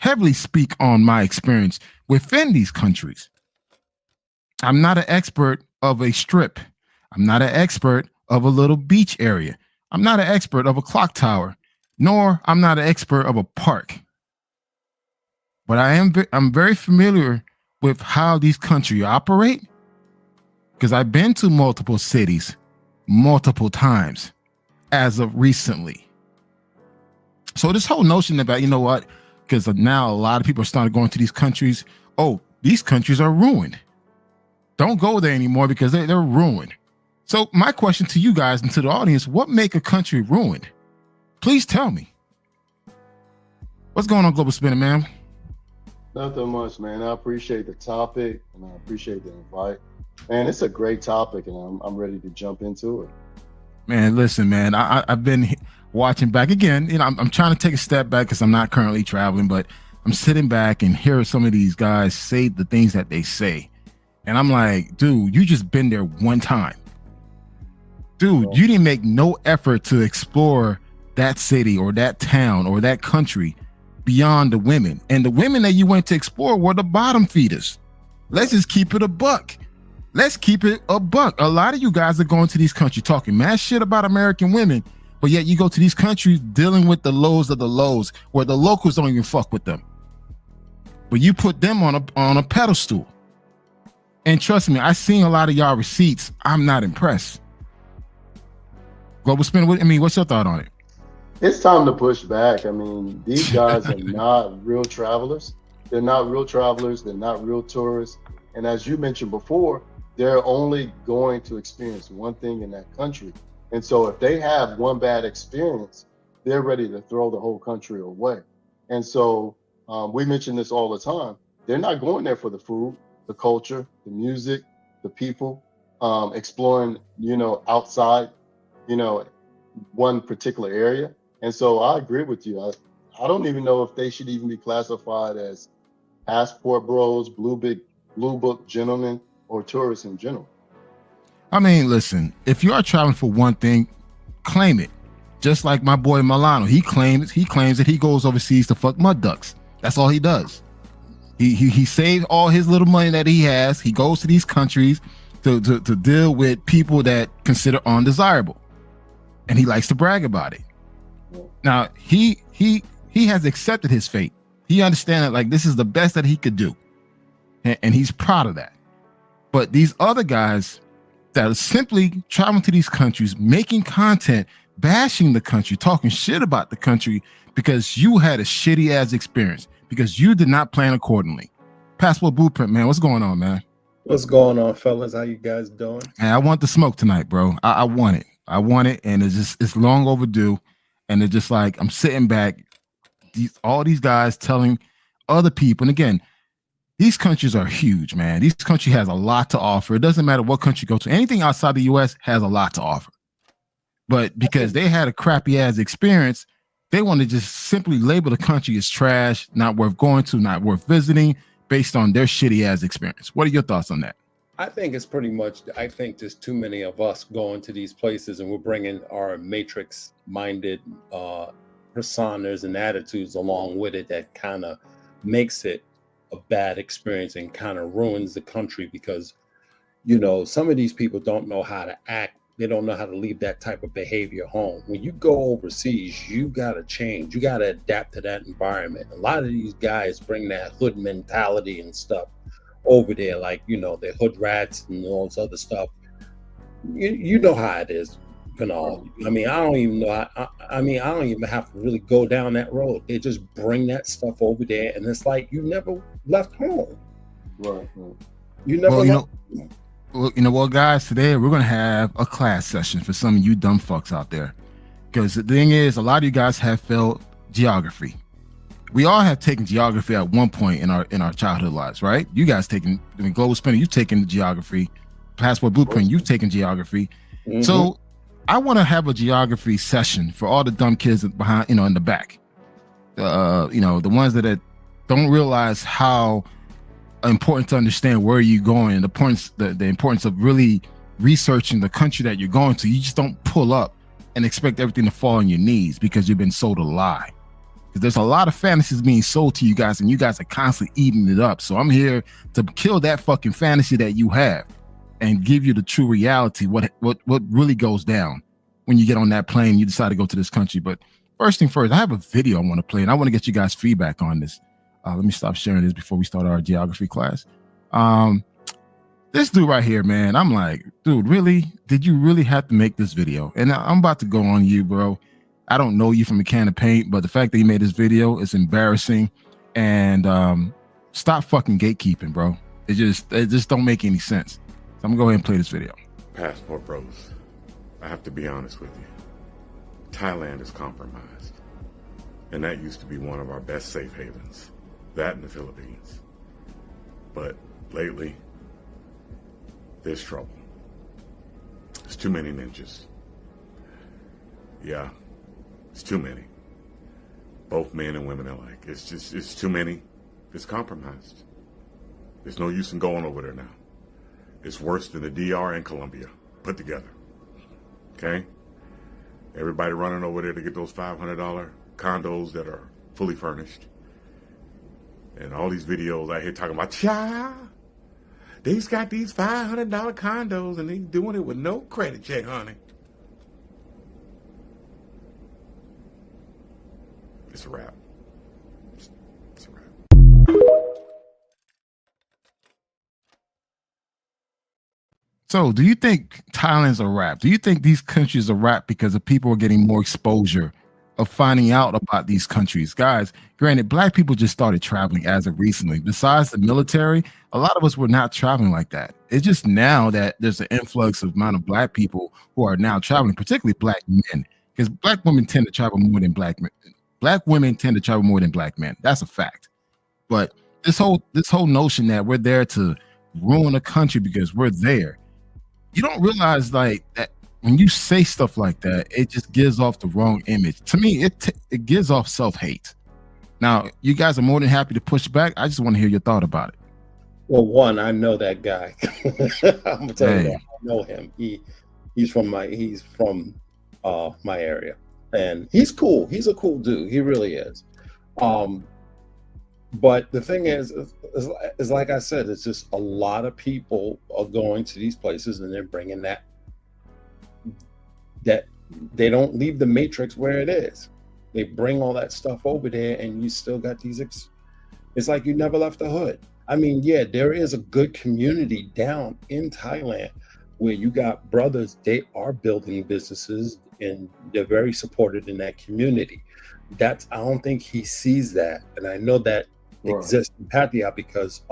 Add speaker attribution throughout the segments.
Speaker 1: heavily speak on my experience within these countries. I'm not an expert of a strip. I'm not an expert of a little beach area. I'm not an expert of a clock tower, nor I'm not an expert of a park. But I'm very familiar with how these countries operate because I've been to multiple cities multiple times as of recently. So this whole notion about, you know what, because now a lot of people are starting going to these countries. Oh, these countries are ruined. Don't go there anymore because they're ruined. So my question to you guys and to the audience, what make a country ruined? Please tell me. What's going on, Global Spinning, man?
Speaker 2: Nothing much, man. I appreciate the topic and I appreciate the invite. Man, it's a great topic and I'm ready to jump into it.
Speaker 1: Man, listen, man, I've been watching back again. You know, I'm trying to take a step back because I'm not currently traveling, but I'm sitting back and hear some of these guys say the things that they say. And I'm like, dude, you just been there one time. Dude, you didn't make no effort to explore that city or that town or that country beyond the women. And the women that you went to explore were the bottom feeders. Let's just keep it a buck. Let's keep it a buck. A lot of you guys are going to these countries talking mad shit about American women, but yet you go to these countries dealing with the lows of the lows where the locals don't even fuck with them. But you put them on a pedestal. And trust me, I've seen a lot of y'all receipts. I'm not impressed. Global Spinner, what's your thought on it?
Speaker 2: It's time to push back. I mean, these guys are not real travelers. They're not real travelers. They're not real tourists. And as you mentioned before, they're only going to experience one thing in that country. And so if they have one bad experience, they're ready to throw the whole country away. And so we mention this all the time. They're not going there for the food, the culture, the music, the people, exploring, outside, one particular area. And so I agree with you. I don't even know if they should even be classified as passport bros, blue book gentlemen, or tourists in general.
Speaker 1: I mean, listen, if you are traveling for one thing, claim it. Just like my boy Milano, he claims that he goes overseas to fuck mud ducks. That's all he does. He saves all his little money that he has. He goes to these countries to deal with people that consider undesirable, and he likes to brag about it. Now he has accepted his fate. He understands that like this is the best that he could do, and he's proud of that. But these other guys that are simply traveling to these countries, making content, bashing the country, talking shit about the country because you had a shitty ass experience, because you did not plan accordingly. Passport Blueprint, man, what's going on, man?
Speaker 3: What's going on, fellas? How you guys doing?
Speaker 1: And I want the smoke tonight, bro. I want it, and it's long overdue. And it's just like I'm sitting back, all these guys telling other people, and again, these countries are huge, man. These country has a lot to offer. It doesn't matter what country you go to. Anything outside the U.S. has a lot to offer. But because they had a crappy ass experience, they want to just simply label the country as trash, not worth going to, not worth visiting, based on their shitty ass experience. What are your thoughts on that?
Speaker 3: I think it's pretty much, I think there's too many of us going to these places and we're bringing our matrix-minded personas and attitudes along with it that kind of makes it a bad experience and kind of ruins the country because, some of these people don't know how to act. They don't know how to leave that type of behavior home. When you go overseas, you got to change. You got to adapt to that environment. A lot of these guys bring that hood mentality and stuff over there, like, the hood rats and all this other stuff. You know how it is. I mean, I don't even know. I don't even have to really go down that road. They just bring that stuff over there, and it's like you never left home.
Speaker 2: Right.
Speaker 3: You never left home.
Speaker 1: Well, what, guys? Today we're gonna have a class session for some of you dumb fucks out there, because the thing is, a lot of you guys have failed geography. We all have taken geography at one point in our childhood lives, right? You guys Global Spinner, you've taken geography. Passport Blueprint, you've taken geography. Mm-hmm. So I want to have a geography session for all the dumb kids behind, in the back. The ones that don't realize how important to understand where you're going, the importance of really researching the country that you're going to. You just don't pull up and expect everything to fall on your knees because you've been sold a lie. because there's a lot of fantasies being sold to you guys, and you guys are constantly eating it up. So I'm here to kill that fucking fantasy that you have and give you the true reality, what really goes down when you get on that plane and you decide to go to this country. But first thing first, I have a video I want to play, and I want to get you guys feedback on this. Let me stop sharing this before we start our geography class. This dude right here, man, I'm like, dude, really? Did you really have to make this video? And I'm about to go on you, bro. I don't know you from a can of paint, but the fact that you made this video is embarrassing. And stop fucking gatekeeping, bro. It just don't make any sense. So I'm gonna go ahead and play this video.
Speaker 4: Passport bros, I have to be honest with you. Thailand is compromised. And that used to be one of our best safe havens. That and the Philippines. But lately, there's trouble. There's too many ninjas. Yeah, it's too many. Both men and women alike. It's too many. It's compromised. There's no use in going over there now. It's worse than the DR and Colombia put together. Okay? Everybody running over there to get those $500 condos that are fully furnished. And all these videos I hear talking about, they's got these $500 condos and they doing it with no credit check, honey. It's a wrap. It's a wrap.
Speaker 1: So do you think Thailand's a wrap? Do you think these countries are wrap because the people are getting more exposure of finding out about these countries? Guys, granted, black people just started traveling as of recently. Besides the military, a lot of us were not traveling like that. It's just now that there's an influx of amount of black people who are now traveling, particularly black men, because black women tend to travel more than black men. Black women tend to travel more than black men. That's a fact. But this whole notion that we're there to ruin a country because we're there, you don't realize like that when you say stuff like that, it just gives off the wrong image. To me, it gives off self-hate. Now, you guys are more than happy to push back. I just want to hear your thought about it.
Speaker 3: Well, one, I know that guy. I'm gonna tell you that. I know him. He's from my area, and he's cool. He's a cool dude. He really is. But the thing is like I said, it's just a lot of people are going to these places and they're bringing that they don't leave the matrix where it is. They bring all that stuff over there, and you still got these. It's like you never left the hood. I mean, yeah, there is a good community down in Thailand where you got brothers. They are building businesses, and they're very supported in that community. I don't think he sees that, and I know that exists in Pattaya because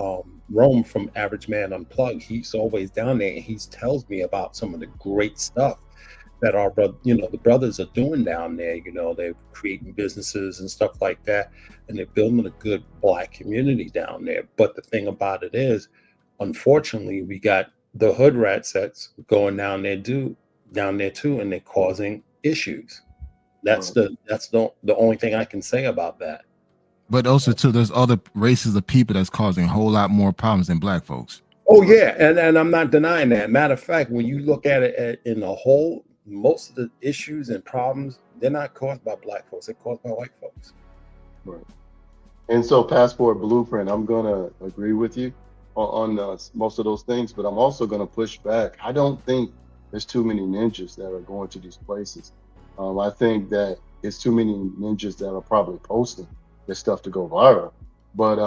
Speaker 3: Rome from Average Man Unplugged, he's always down there, and he tells me about some of the great stuff that the brothers are doing down there. They're creating businesses and stuff like that, and they're building a good black community down there. But the thing about it is, unfortunately, we got the hood rats that's going down there too, and they're causing issues. That's the only thing I can say about that.
Speaker 1: But also too, there's other races of people that's causing a whole lot more problems than black folks.
Speaker 3: Oh yeah, and I'm not denying that. Matter of fact, when you look at it in the whole, most of the issues and problems, they're not caused by black folks, they're caused by white folks.
Speaker 2: Right. And so Passport Blueprint, I'm gonna agree with you on most of those things, but I'm also gonna push back. I don't think there's too many ninjas that are going to these places. I think that it's too many ninjas that are probably posting this stuff to go viral. But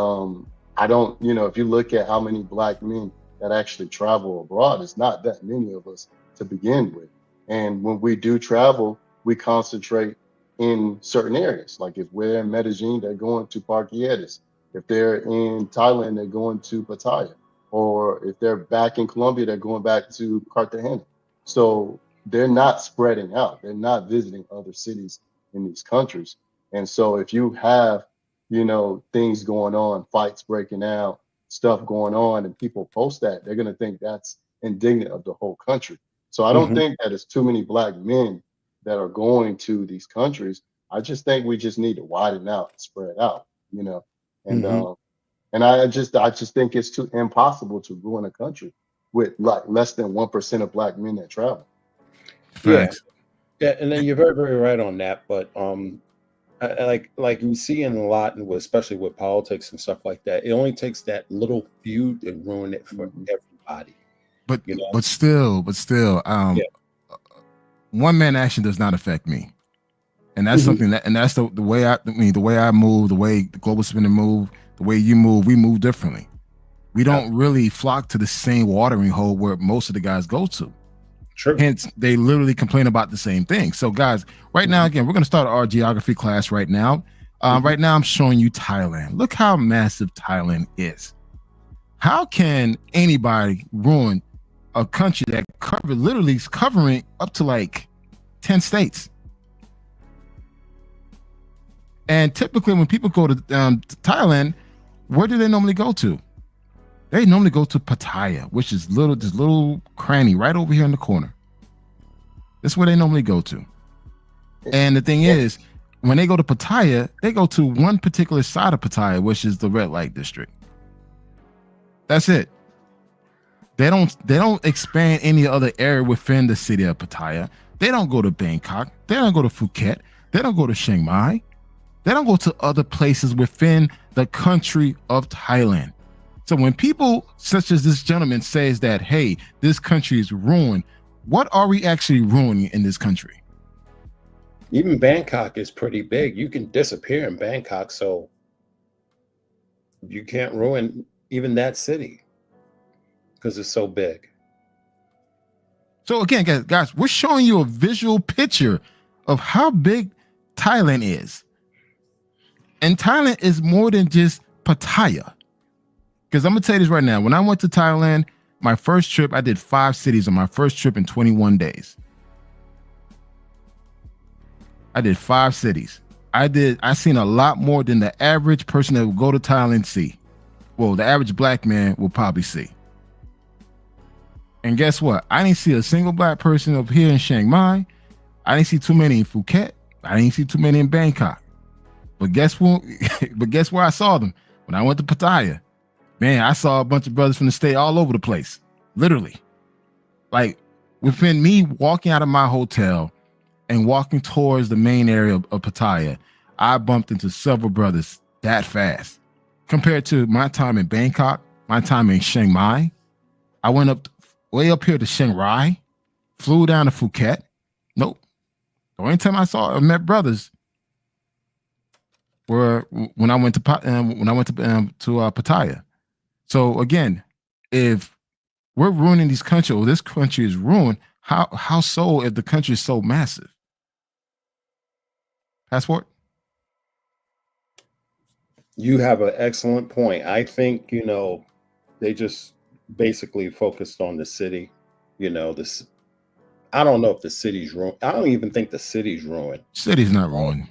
Speaker 2: I don't, if you look at how many black men that actually travel abroad, it's not that many of us to begin with. And when we do travel, we concentrate in certain areas. Like if we're in Medellin, they're going to Parque Yetis. If they're in Thailand, they're going to Pattaya. Or if they're back in Colombia, they're going back to Cartagena. So they're not spreading out. They're not visiting other cities in these countries. And so if you have, things going on, fights breaking out, stuff going on, and people post that, they're going to think that's indignant of the whole country. So I don't think that it's too many black men that are going to these countries. I just think we just need to widen out and spread out, and I just think it's too impossible to ruin a country with like less than 1% of black men that travel.
Speaker 1: Facts.
Speaker 3: Yeah, and then you're very, very right on that. But like you see in a lot, and especially with politics and stuff like that, it only takes that little feud to ruin it for everybody.
Speaker 1: But
Speaker 3: You know?
Speaker 1: but still,
Speaker 3: Yeah.
Speaker 1: one man action does not affect me. And that's
Speaker 3: Mhm.
Speaker 1: something that, and that's the way the way I move, the way the global spinner move, the way you move, we move differently. We don't really flock to the same watering hole where most of the guys go to.
Speaker 3: True.
Speaker 1: Hence, they literally complain about the same thing. So, guys, right now, again, we're going to start our geography class right now. Right now, I'm showing you Thailand. Look how massive Thailand is. How can anybody ruin a country that literally is covering up to like 10 states? And typically, when people go to Thailand, where do they normally go to? They normally go to Pattaya, which is this little cranny right over here in the corner. That's where they normally go to. And the thing is, when they go to Pattaya, they go to one particular side of Pattaya, which is the red light district. That's it. They don't expand any other area within the city of Pattaya. They don't go to Bangkok. They don't go to Phuket. They don't go to Chiang Mai. They don't go to other places within the country of Thailand. So when people such as this gentleman says that, hey, this country is ruined, what are we actually ruining in this country?
Speaker 3: Even Bangkok is pretty big. You can disappear in Bangkok, so you can't ruin even that city because it's so big.
Speaker 1: So again, guys, we're showing you a visual picture of how big Thailand is. And Thailand is more than just Pattaya. Because I'm going to tell you this right now. When I went to Thailand, my first trip, I did 5 cities on my first trip in 21 days. I did 5 cities. I seen a lot more than the average person that would go to Thailand see. Well, the average black man will probably see. And guess what? I didn't see a single black person up here in Chiang Mai. I didn't see too many in Phuket. I didn't see too many in Bangkok. But guess what? But guess where I saw them? When I went to Pattaya. Man, I saw a bunch of brothers from the state all over the place. Literally. Like within me walking out of my hotel and walking towards the main area of Pattaya, I bumped into several brothers that fast. Compared to my time in Bangkok, my time in Chiang Mai, I went way up here to Chiang Rai, flew down to Phuket. Nope. The only time I met brothers were when I went to Pattaya. So again, if we're ruining these countries, or this country is ruined, how so if the country is so massive? Passport?
Speaker 3: You have an excellent point. I think, they just basically focused on the city. I don't know if the city's ruined. I don't even think the city's ruined.
Speaker 1: City's not ruined.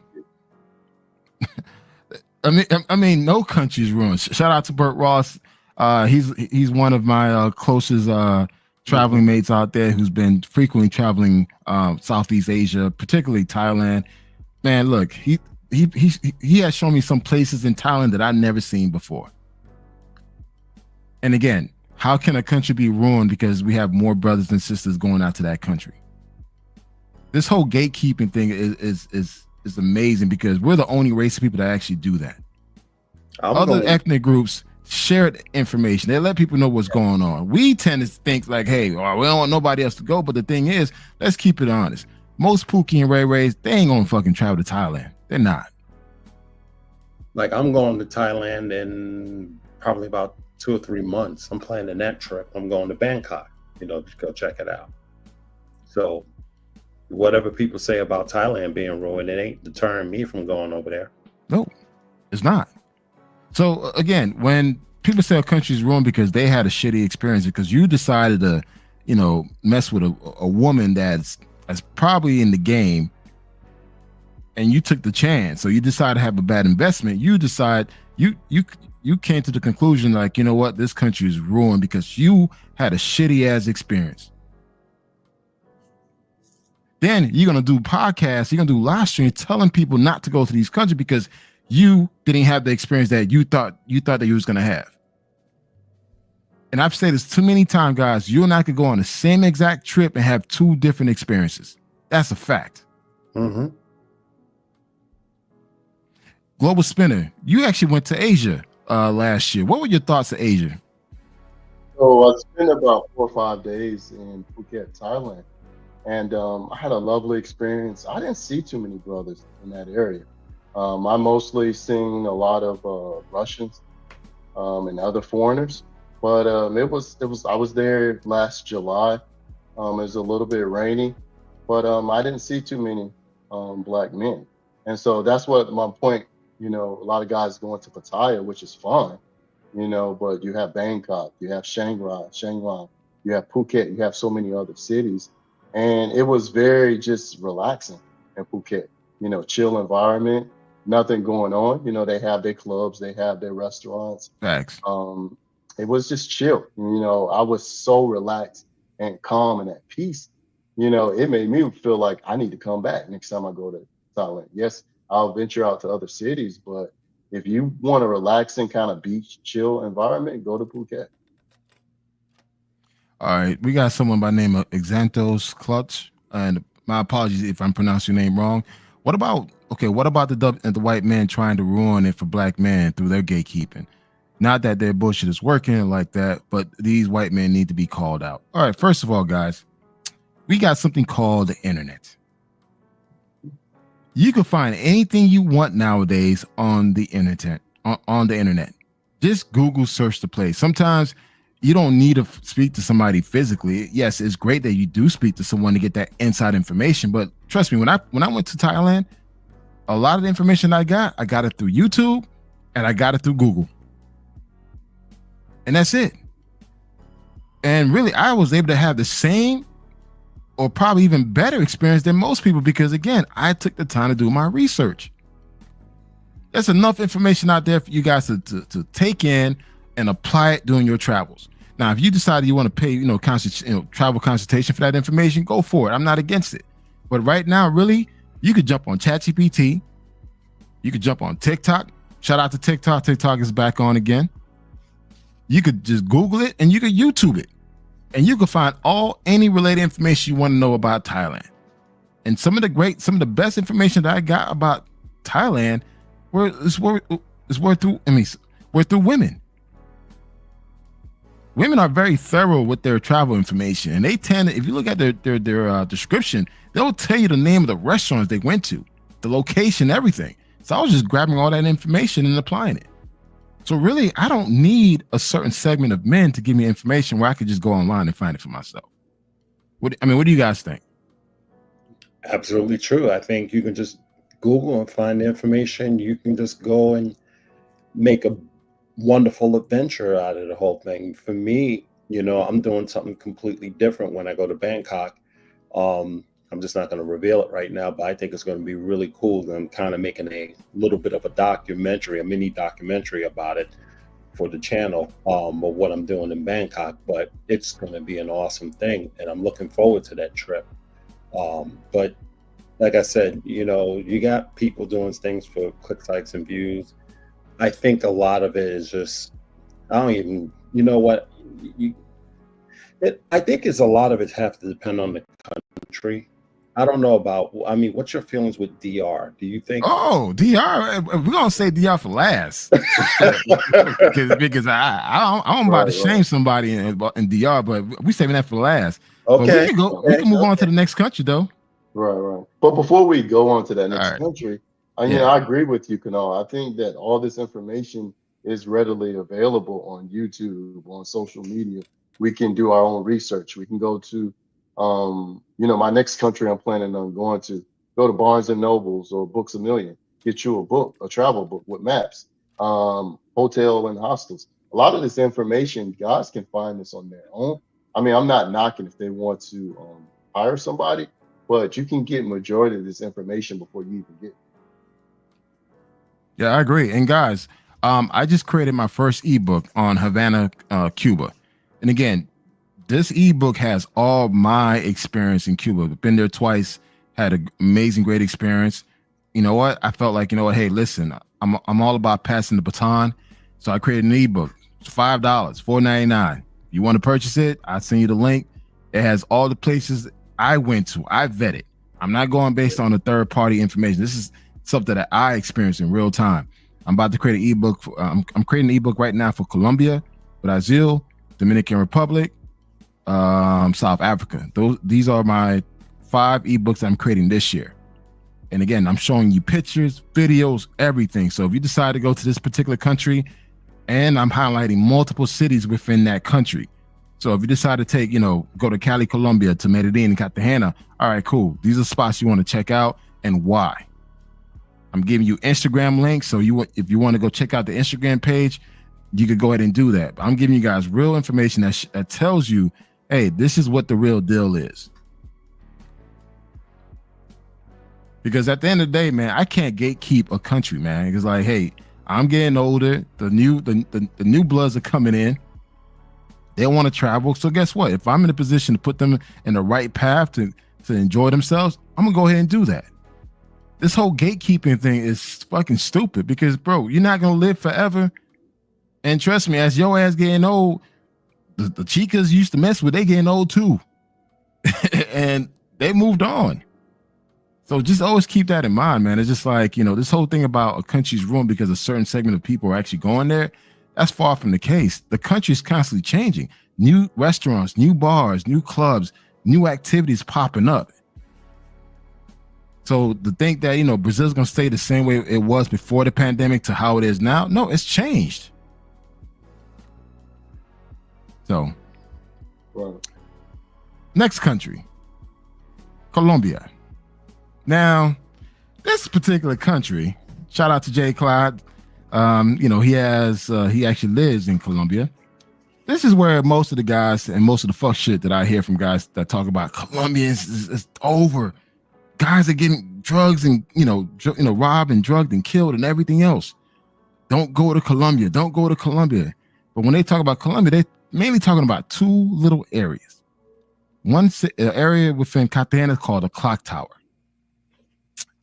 Speaker 1: I mean, no country's ruined. Shout out to Burt Ross. He's one of my closest traveling mates out there who's been frequently traveling Southeast Asia, particularly Thailand. Man, look, he has shown me some places in Thailand that I've never seen before. And again, how can a country be ruined because we have more brothers and sisters going out to that country? This whole gatekeeping thing is amazing because we're the only race of people that actually do that. Other ethnic groups share information. They let people know what's going on. We tend to think like, hey, we don't want nobody else to go. But the thing is, let's keep it honest. Most Pookie and Ray Rays, they ain't gonna fucking travel to Thailand. They're not.
Speaker 3: Like I'm going to Thailand in probably about 2 or 3 months. I'm planning that trip. I'm going to Bangkok, to go check it out. So whatever people say about Thailand being ruined, it ain't deterring me from going over there.
Speaker 1: No, it's not. So again, when people say a country's ruined because they had a shitty experience because you decided to, mess with a woman that's probably in the game and you took the chance. So you decide to have a bad investment. You decide you came to the conclusion like, you know what, this country is ruined because you had a shitty ass experience. Then you're going to do podcasts, you're going to do live streams telling people not to go to these countries because you didn't have the experience that you thought that you was going to have. And I've said this too many times, guys, you and I could go on the same exact trip and have 2 different experiences. That's a fact.
Speaker 3: Mm-hmm.
Speaker 1: Global Spinner, you actually went to Asia last year. What were your thoughts of Asia?
Speaker 2: So I spent about 4 or 5 days in Phuket, Thailand, and I had a lovely experience. I didn't see too many brothers in that area. I mostly seen a lot of Russians and other foreigners, but it was I was there last July. It was a little bit rainy, but I didn't see too many black men, and so that's what my point. A lot of guys going to Pattaya, which is fun, but you have Bangkok, you have Shanghai, you have Phuket, you have so many other cities. And it was very just relaxing in Phuket, chill environment, nothing going on. They have their clubs, they have their restaurants.
Speaker 1: Facts.
Speaker 2: It was just chill. I was so relaxed and calm and at peace. It made me feel like I need to come back next time I go to Thailand. Yes, I'll venture out to other cities, but if you want a relaxing kind of beach chill environment, go to Phuket.
Speaker 1: All right, we got someone by the name of Exantos Clutch, and my apologies if I'm pronouncing your name wrong. What about the white man trying to ruin it for black men through their gatekeeping? Not that their bullshit is working like that, but these white men need to be called out. All right, first of all, guys, we got something called the internet. You can find anything you want nowadays on the internet. On the internet, just Google search the place. Sometimes you don't need to speak to somebody physically. Yes, it's great that you do speak to someone to get that inside information. But trust me, when I went to Thailand, a lot of the information I got it through YouTube and I got it through Google. And that's it. And really, I was able to have the same or probably even better experience than most people because, again, I took the time to do my research. There's enough information out there for you guys to take in and apply it during your travels. Now, if you decide you want to pay, travel consultation for that information, go for it. I'm not against it. But right now, really, you could jump on ChatGPT. You could jump on TikTok. Shout out to TikTok. TikTok is back on again. You could just Google it and you could YouTube it. And you can find any related information you want to know about Thailand. And some of the best information that I got about Thailand were through women. Women are very thorough with their travel information, and they tend to, if you look at their description, they'll tell you the name of the restaurants they went to, the location, everything. So I was just grabbing all that information and applying it. So really, I don't need a certain segment of men to give me information where I could just go online and find it for myself. What do you guys think?
Speaker 3: Absolutely true. I think you can just Google and find the information. You can just go and make a wonderful adventure out of the whole thing. For me, I'm doing something completely different when I go to Bangkok. I'm just not going to reveal it right now, but I think it's going to be really cool. I'm kind of making a little bit of a mini documentary about it for the channel, of what I'm doing in Bangkok, but it's going to be an awesome thing. And I'm looking forward to that trip. But like I said, you got people doing things for clicks, likes, and views. I think a lot of it is just, I think it's a lot of it have to depend on the country. I don't know what's your feelings with DR? Do you think?
Speaker 1: Oh, DR, we're going to say DR for last. because I'm about to shame somebody in DR, but we saving that for last.
Speaker 3: Okay.
Speaker 1: We can move on to the next country, though.
Speaker 2: Right. But before we go on to that next country, I agree with you, Kunal. I think that all this information is readily available on YouTube, on social media. We can do our own research. We can go to, my next country I'm planning on going to, go to Barnes and Nobles or Books A Million, get you a travel book with maps, hotel and hostels. A lot of this information, guys can find this on their own. I'm not knocking if they want to hire somebody, but you can get majority of this information before you even get it.
Speaker 1: Yeah, I agree. And guys, I just created my first ebook on Havana, Cuba. And again, this ebook has all my experience in Cuba. Been there twice, had an amazing, great experience. You know what? I felt like, hey, listen, I'm all about passing the baton. So I created an ebook. It's $5, $4.99. You want to purchase it? I'll send you the link. It has all the places I went to. I vetted. I'm not going based on the third party information. This is something that I experienced in real time. I'm about to create an ebook. I'm creating an ebook right now for Colombia, Brazil, Dominican Republic, South Africa. These are my 5 ebooks I'm creating this year. And again, I'm showing you pictures, videos, everything. So if you decide to go to this particular country, and I'm highlighting multiple cities within that country. So if you decide to take, go to Cali, Colombia, to Medellin and Cartagena, all right, cool. These are spots you want to check out and why. I'm giving you Instagram links. So if you want to go check out the Instagram page, you could go ahead and do that. But I'm giving you guys real information that tells you, hey, this is what the real deal is. Because at the end of the day, man, I can't gatekeep a country, man. It's like, hey, I'm getting older. The new bloods are coming in. They want to travel. So guess what? If I'm in a position to put them in the right path to enjoy themselves, I'm gonna go ahead and do that. This whole gatekeeping thing is fucking stupid because, bro, you're not gonna live forever. And trust me, as your ass getting old, the chicas you used to mess with, they getting old too. And they moved on. So just always keep that in mind, man. It's just like, this whole thing about a country's ruined because a certain segment of people are actually going there. That's far from the case. The country is constantly changing. New restaurants, new bars, new clubs, new activities popping up. So to think that, Brazil's going to stay the same way it was before the pandemic to how it is now, no, it's changed. So, next country, Colombia. Now, this particular country, shout out to Jay Clyde. He actually lives in Colombia. This is where most of the guys and most of the fuck shit that I hear from guys that talk about Colombians is over. Guys are getting drugs and robbed and drugged and killed and everything else. Don't go to Colombia. Don't go to Colombia. But when they talk about Colombia, they're mainly talking about 2 little areas. One area within Cartagena is called the Clock Tower.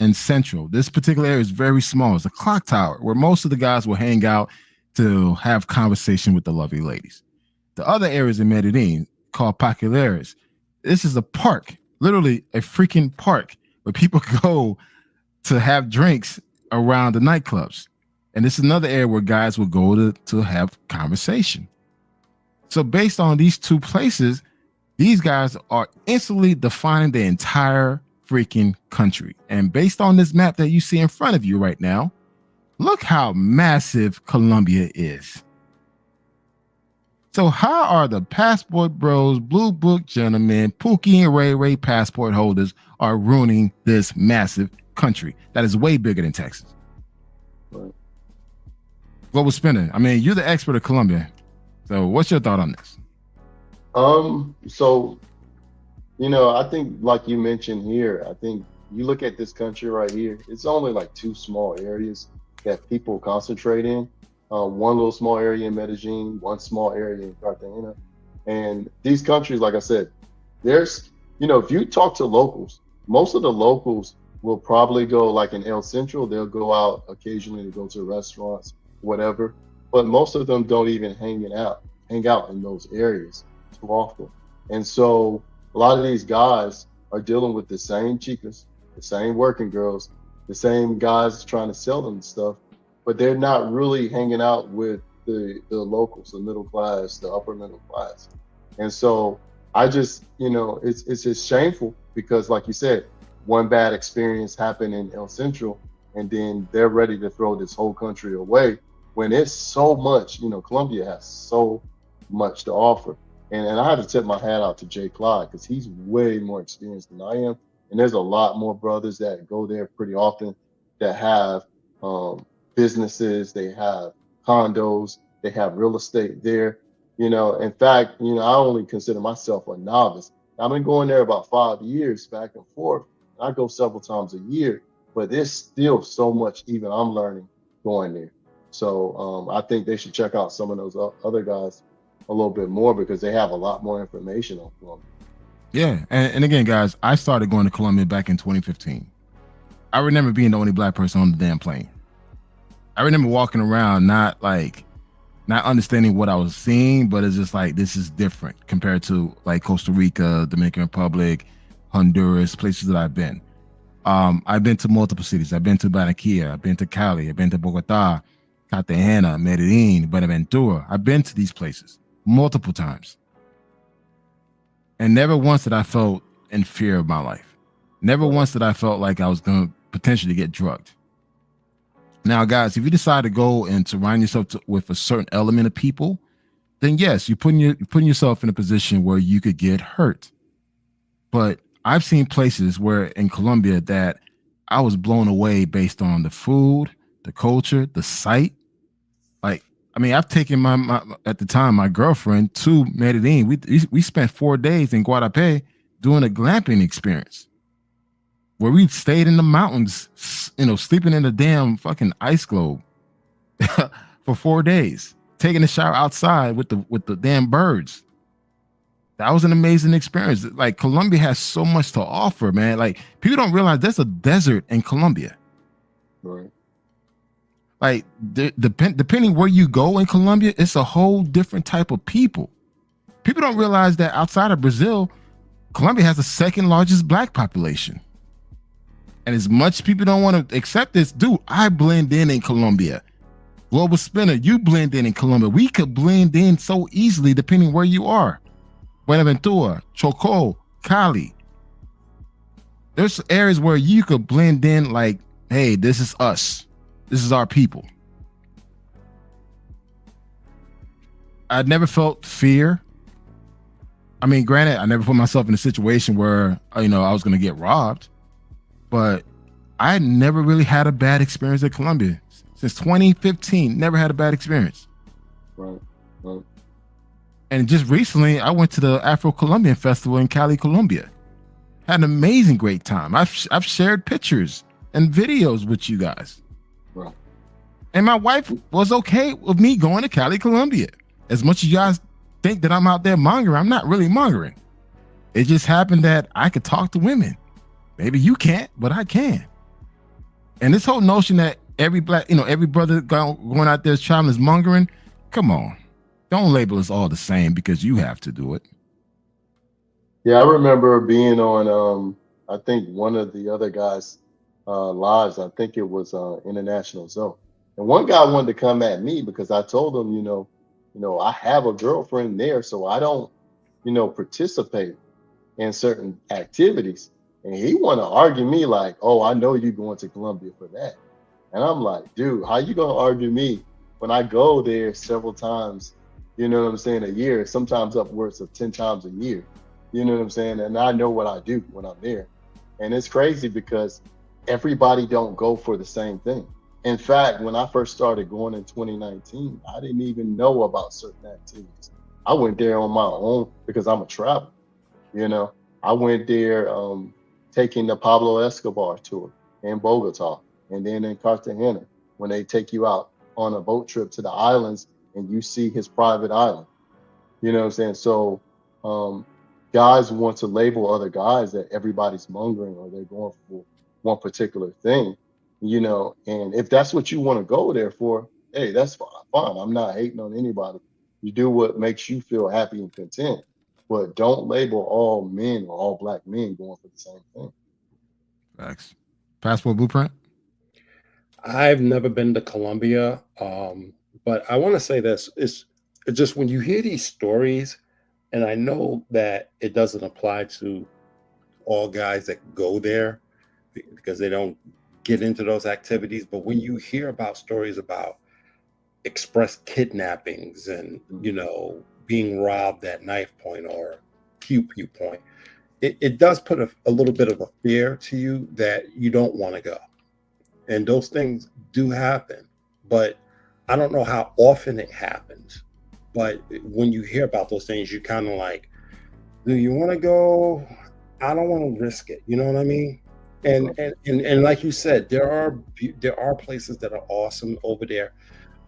Speaker 1: And Central. This particular area is very small. It's a clock tower where most of the guys will hang out to have conversation with the lovely ladies. The other areas in Medellin called Paquileres. This is a park, literally a freaking park where people go to have drinks around the nightclubs. And this is another area where guys will go to have conversation. So based on these 2 places, these guys are instantly defining the entire freaking country. And based on this map that you see in front of you right now, look how massive Colombia is. So how are the Passport Bros, Blue Book Gentlemen, Pookie and Ray Ray passport holders are ruining this massive country that is way bigger than Texas? Right. Global Spinner, I mean, you're the expert of Colombia. So what's your thought on this?
Speaker 2: So I think like you mentioned here, I think you look at this country right here, it's only like 2 small areas that people concentrate in. One little small area in Medellin, one small area in Cartagena. And these countries, like I said, there's, if you talk to locals, most of the locals will probably go like in El Centro, they'll go out occasionally to go to restaurants, whatever. But most of them don't even hang out in those areas too often. And so a lot of these guys are dealing with the same chicas, the same working girls, the same guys trying to sell them stuff, but they're not really hanging out with the locals, the middle class, the upper middle class. And so I just, it's just shameful because like you said, one bad experience happened in El Centro and then they're ready to throw this whole country away when it's so much, Colombia has so much to offer. And I had to tip my hat out to Jay Clyde because he's way more experienced than I am. And there's a lot more brothers that go there pretty often that have businesses, they have condos, they have real estate there. In fact, I only consider myself a novice. I've been going there about 5 years back and forth. I go several times a year, but there's still so much even I'm learning going there. So I think they should check out some of those other guys a little bit more because they have a lot more information on Colombia.
Speaker 1: Yeah, and again, guys, I started going to Colombia back in 2015. I remember being the only black person on the damn plane. I remember walking around not understanding what I was seeing, but it's just like, this is different compared to like Costa Rica, Dominican Republic, Honduras, places that I've been. I've been to multiple cities. I've been to Barranquilla. I've been to Cali. I've been to Bogota, Cartagena, Medellin, Buenaventura. I've been to these places multiple times. And never once did I felt in fear of my life. Never once did I felt like I was going to potentially get drugged. Now, guys, if you decide to go and surround yourself with a certain element of people, then yes, you're putting yourself in a position where you could get hurt. But I've seen places where in Colombia that I was blown away based on the food, the culture, the sight. Like, I mean, I've taken my at the time my girlfriend to Medellin. We spent 4 days in Guadalupe doing a glamping experience where we stayed in the mountains, sleeping in a damn fucking ice globe for 4 days, taking a shower outside with the damn birds. That was an amazing experience. Like, Colombia has so much to offer, man. Like, people don't realize there's a desert in Colombia.
Speaker 2: Right.
Speaker 1: Like, depending where you go in Colombia, it's a whole different type of people. People don't realize that outside of Brazil, Colombia has the second largest black population. And as much people don't want to accept this, dude, I blend in Colombia. Global Spinner, you blend in Colombia. We could blend in so easily depending where you are. Buenaventura, Chocó, Cali. There's areas where you could blend in like, hey, this is us. This is our people. I never felt fear. I mean, granted, I never put myself in a situation where, I was going to get robbed, but I never really had a bad experience at Colombia. Since 2015, never had a bad experience.
Speaker 2: Right.
Speaker 1: And just recently, I went to the Afro-Colombian Festival in Cali, Colombia. Had an amazing, great time. I've shared pictures and videos with you guys.
Speaker 2: Right.
Speaker 1: And my wife was okay with me going to Cali, Colombia. As much as you guys think that I'm out there mongering, I'm not really mongering. It just happened that I could talk to women. Maybe you can't, but I can. And this whole notion that every brother going out there traveling is mongering, come on. Don't label us all the same because you have to do it.
Speaker 2: Yeah, I remember being on, I think one of the other guys' lives. I think it was International Zone, and one guy wanted to come at me because I told him, I have a girlfriend there, so I don't, participate in certain activities. And he wanted to argue me like, oh, I know you going to Colombia for that. And I'm like, dude, how you gonna argue me when I go there several times? You know what I'm saying? A year, sometimes upwards of 10 times a year. You know what I'm saying? And I know what I do when I'm there. And it's crazy because everybody don't go for the same thing. In fact, when I first started going in 2019, I didn't even know about certain activities. I went there on my own because I'm a traveler. I went there taking the Pablo Escobar tour in Bogota and then in Cartagena when they take you out on a boat trip to the islands and you see his private island. You know what I'm saying? So guys want to label other guys that everybody's mongering or they're going for one particular thing, and if that's what you want to go there for, hey, that's fine. I'm not hating on anybody. You do what makes you feel happy and content, but don't label all men or all black men going for the same thing.
Speaker 1: Facts. Passport Blueprint?
Speaker 3: I've never been to Colombia, but I want to say this. It's just when you hear these stories, and I know that it doesn't apply to all guys that go there because they don't get into those activities, but when you hear about stories about express kidnappings and, being robbed at knife point or pew pew point, it does put a little bit of a fear to you that you don't want to go. And those things do happen, but I don't know how often it happens. But when you hear about those things, you kind of like, do you want to go? I don't want to risk it. You know what I mean? And like you said, there are places that are awesome over there,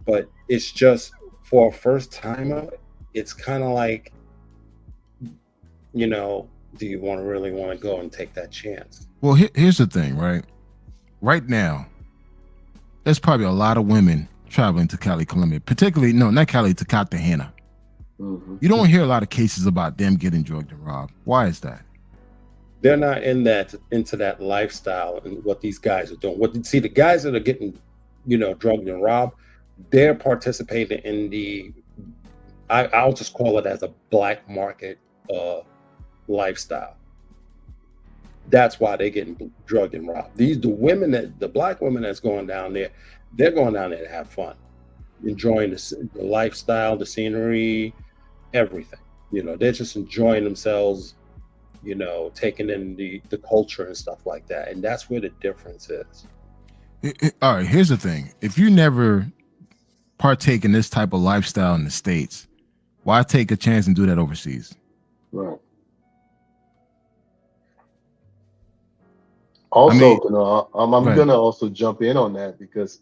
Speaker 3: but it's just for a first timer, it's kind of like, do you really want to go and take that chance?
Speaker 1: Well, here's the thing, right? Right now, there's probably a lot of women traveling to Cali, Colombia, particularly, no, not Cali, to Cartagena.
Speaker 2: Mm-hmm.
Speaker 1: You don't hear a lot of cases about them getting drugged and robbed. Why is that?
Speaker 3: They're not into that lifestyle and what these guys are doing. The guys that are getting, drugged and robbed, they're participating in I'll just call it as a black market lifestyle. That's why they're getting drugged and robbed. The black women that's going down there, they're going down there to have fun, enjoying the lifestyle, the scenery, everything. They're just enjoying themselves, taking in the culture and stuff like that. And that's where the difference is.
Speaker 1: All right, here's the thing. If you never partake in this type of lifestyle in the States, why take a chance and do that overseas?
Speaker 2: Right. Also, I'm going to also jump in on that, because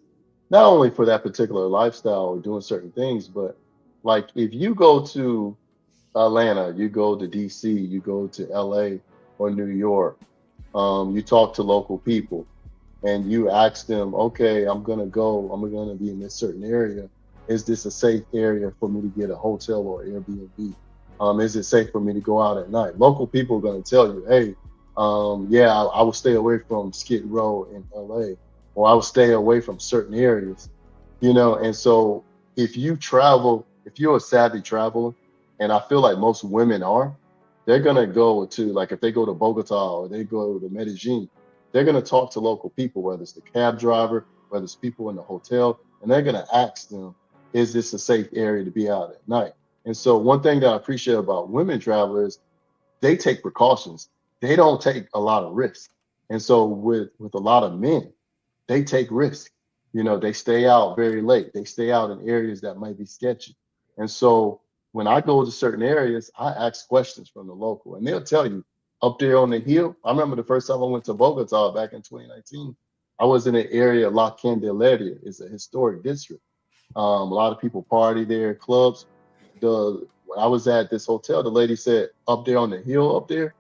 Speaker 2: not only for that particular lifestyle or doing certain things, but like if you go to Atlanta, you go to DC, you go to LA or New York, you talk to local people and you ask them, okay, I'm going to be in this certain area. Is this a safe area for me to get a hotel or Airbnb? Is it safe for me to go out at night? Local people are going to tell you, hey, I will stay away from Skid Row in LA, or I will stay away from certain areas, and so if you're a savvy traveler, and I feel like most women are, they're going to go to, like if they go to Bogota or they go to Medellin, they're going to talk to local people, whether it's the cab driver, whether it's people in the hotel, and they're going to ask them, is this a safe area to be out at night? And so one thing that I appreciate about women travelers, they take precautions. They don't take a lot of risks. And so with a lot of men, they take risks. They stay out very late. They stay out in areas that might be sketchy. And so when I go to certain areas, I ask questions from the local, and they'll tell you up there on the hill. I remember the first time I went to Bogota back in 2019, I was in an area, La Candelaria. It's a historic district. A lot of people party there, clubs. When I was at this hotel, the lady said, up there on the hill up there,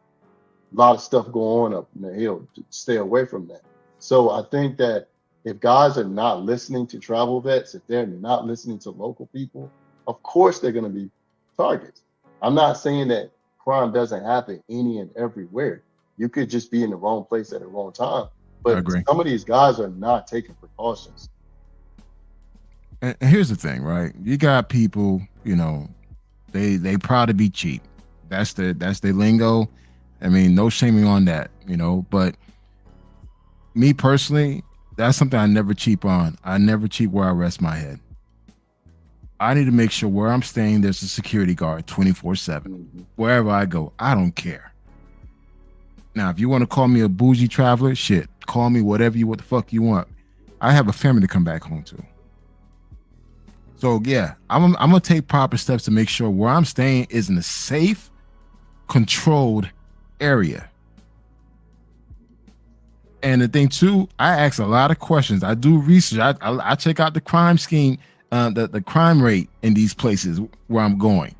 Speaker 2: a lot of stuff going on up in the hill. Stay away from that. So I think that if guys are not listening to travel vets, if they're not listening to local people, of course they're going to be targets. I'm not saying that crime doesn't happen any and everywhere. You could just be in the wrong place at the wrong time. But some of these guys are not taking precautions.
Speaker 1: And here's the thing, right? You got people, they proud to be cheap. That's their lingo. I mean, no shaming on that, but me personally, that's something I never cheap on. I never cheap where I rest my head. I need to make sure where I'm staying, there's a security guard 24/7. Wherever I go, I don't care. Now, if you want to call me a bougie traveler, shit, call me what the fuck you want. I have a family to come back home to. So yeah, I'm gonna take proper steps to make sure where I'm staying is in a safe, controlled area. And the thing too, I ask a lot of questions. I do research. I check out the crime scheme, the crime rate in these places where I'm going.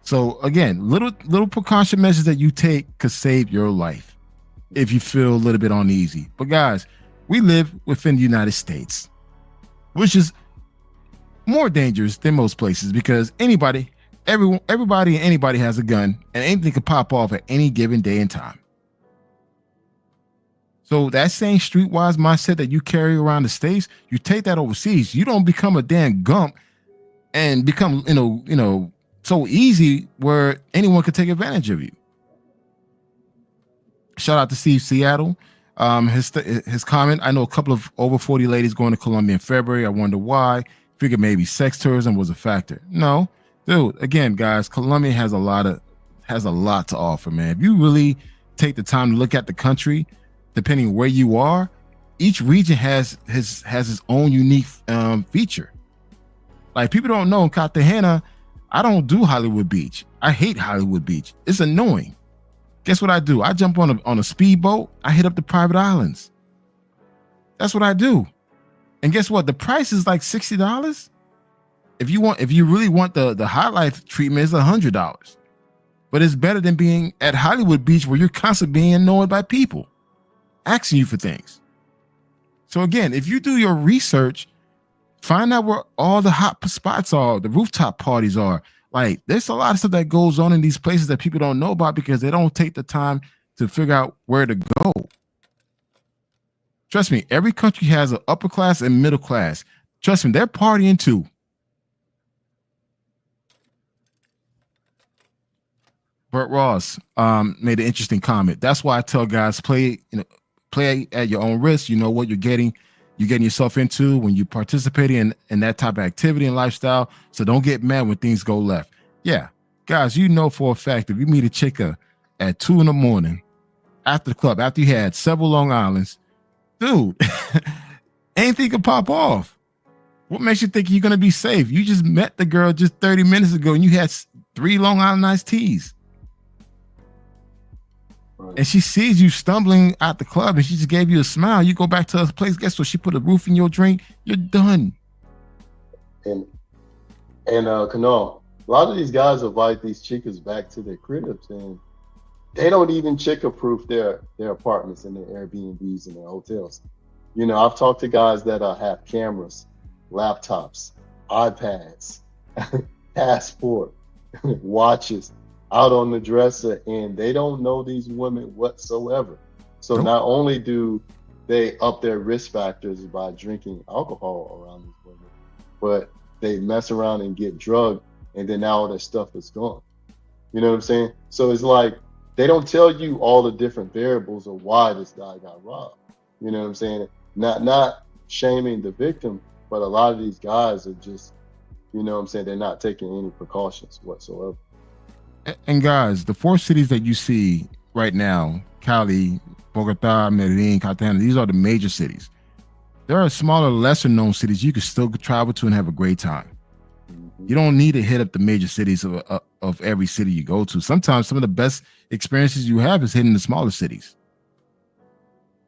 Speaker 1: So again, little precaution measures that you take could save your life if you feel a little bit uneasy. But guys, we live within the United States, which is more dangerous than most places because everybody and anybody has a gun, and anything could pop off at any given day and time. So that same streetwise mindset that you carry around the States, you take that overseas. You don't become a damn gump and become, so easy where anyone could take advantage of you. Shout out to Steve Seattle. His comment, I know a couple of over 40 ladies going to Colombia in February. I wonder why. Figured maybe sex tourism was a factor. No, dude, again, guys, Colombia has a lot to offer, man. If you really take the time to look at the country, depending where you are, each region has its own unique feature. Like people don't know in Cartagena, I don't do Hollywood Beach. I hate Hollywood Beach. It's annoying. Guess what I do? I jump on a speedboat. I hit up the private islands. That's what I do. And guess what? The price is like $60. If you really want the high life treatment, it's $100. But it's better than being at Hollywood Beach where you're constantly being annoyed by people asking you for things. So again, if you do your research, find out where all the hot spots are, the rooftop parties are. Like, there's a lot of stuff that goes on in these places that people don't know about because they don't take the time to figure out where to go. Trust me, every country has an upper class and middle class. Trust me, they're partying too. Burt Ross made an interesting comment. That's why I tell guys play at your own risk. You know what you're getting yourself into when you participate in that type of activity and lifestyle. So don't get mad when things go left. Yeah, guys, you know for a fact if you meet a chica at 2 a.m. after the club, after you had several Long Islands, dude, anything could pop off. What makes you think you're gonna be safe? You just met the girl just 30 minutes ago and you had 3 Long Island iced teas. And she sees you stumbling out the club and she just gave you a smile. You go back to her place. Guess what? She put a roof in your drink. You're done.
Speaker 2: And Kanal, a lot of these guys invite these chicas back to their cribs, and they don't even chica-proof their apartments and their Airbnbs and their hotels. You know, I've talked to guys that have cameras, laptops, iPads, passport, watches out on the dresser, and they don't know these women whatsoever. So
Speaker 1: Nope.
Speaker 2: not only do they up their risk factors by drinking alcohol around these women, but they mess around and get drugged, and then now all their stuff is gone. You know what I'm saying? So it's like they don't tell you all the different variables of why this guy got robbed. You know what I'm saying? Not shaming the victim, but a lot of these guys are just, you know what I'm saying, they're not taking any precautions whatsoever.
Speaker 1: And guys, the 4 cities that you see right now, Cali, Bogota, Medellin, Cartagena, these are the major cities. There are smaller, lesser known cities you can still travel to and have a great time. You don't need to hit up the major cities of every city you go to. Sometimes some of the best experiences you have is hitting the smaller cities.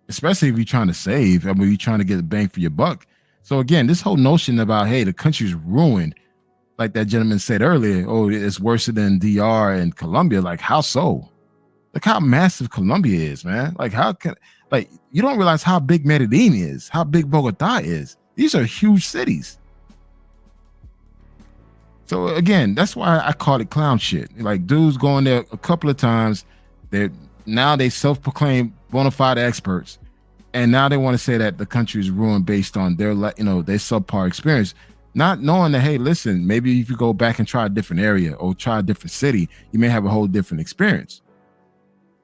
Speaker 1: Especially if you're trying to save, I mean, you're trying to get a bang for your buck. So again, this whole notion about, hey, the country's ruined, like that gentleman said earlier, oh, it's worse than DR and Colombia. Like, how so? Look how massive Colombia is, man. Like, you don't realize how big Medellin is, how big Bogota is. These are huge cities. So again, that's why I call it clown shit. Like, dudes going there a couple of times, they self-proclaimed bona fide experts, and now they want to say that the country is ruined based on their subpar experience, not knowing that, hey, listen, maybe if you go back and try a different area or try a different city, you may have a whole different experience.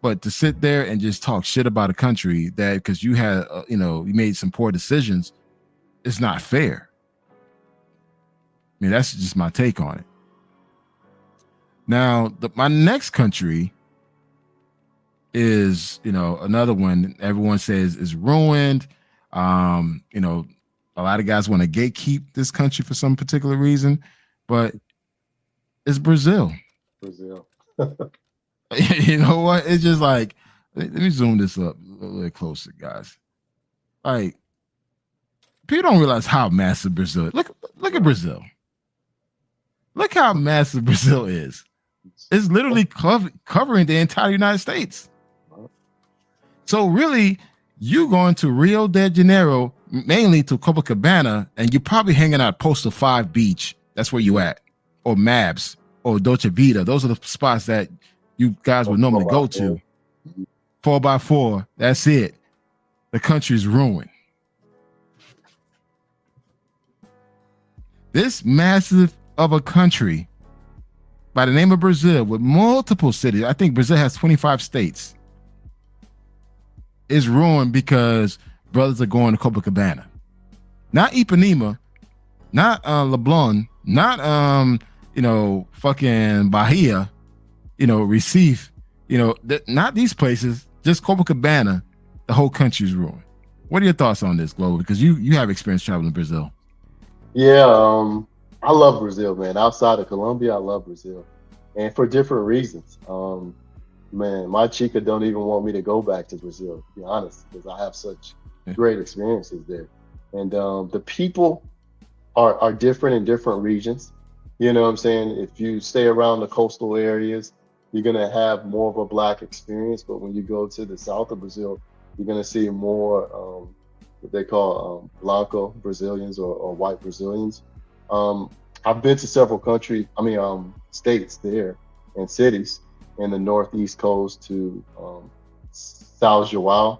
Speaker 1: But to sit there and just talk shit about a country that because you had, you made some poor decisions, it's not fair. I mean, that's just my take on it. Now, my next country is, another one everyone says is ruined. A lot of guys want to gatekeep this country for some particular reason, but it's Brazil.
Speaker 2: Brazil.
Speaker 1: You know what? It's just like, let me zoom this up a little closer, guys. Like, people don't realize how massive Brazil is. Look at Brazil. Look how massive Brazil is. It's literally covering the entire United States. So really, you going to Rio de Janeiro, mainly to Copacabana, and you're probably hanging out Postal 5 Beach. That's where you at. Or Mabs or Dolce Vita. Those are the spots that you guys would normally go to. 4x4. That's it. The country's ruined. This massive of a country by the name of Brazil with multiple cities, I think Brazil has 25 states, is ruined because brothers are going to Copacabana. Not Ipanema, not Leblon, not fucking Bahia, Recife, not these places, just Copacabana. The whole country's ruined. What are your thoughts on this, Global? Because you have experience traveling to Brazil.
Speaker 2: Yeah, I love Brazil, man. Outside of Colombia, I love Brazil, and for different reasons. Man, my chica don't even want me to go back to Brazil, to be honest, because I have such great experiences there. And the people are different in different regions. You know what I'm saying? If you stay around the coastal areas, you're going to have more of a Black experience. But when you go to the south of Brazil, you're going to see more what they call Blanco Brazilians or white Brazilians. I've been to several states there and cities in the northeast coast to São João,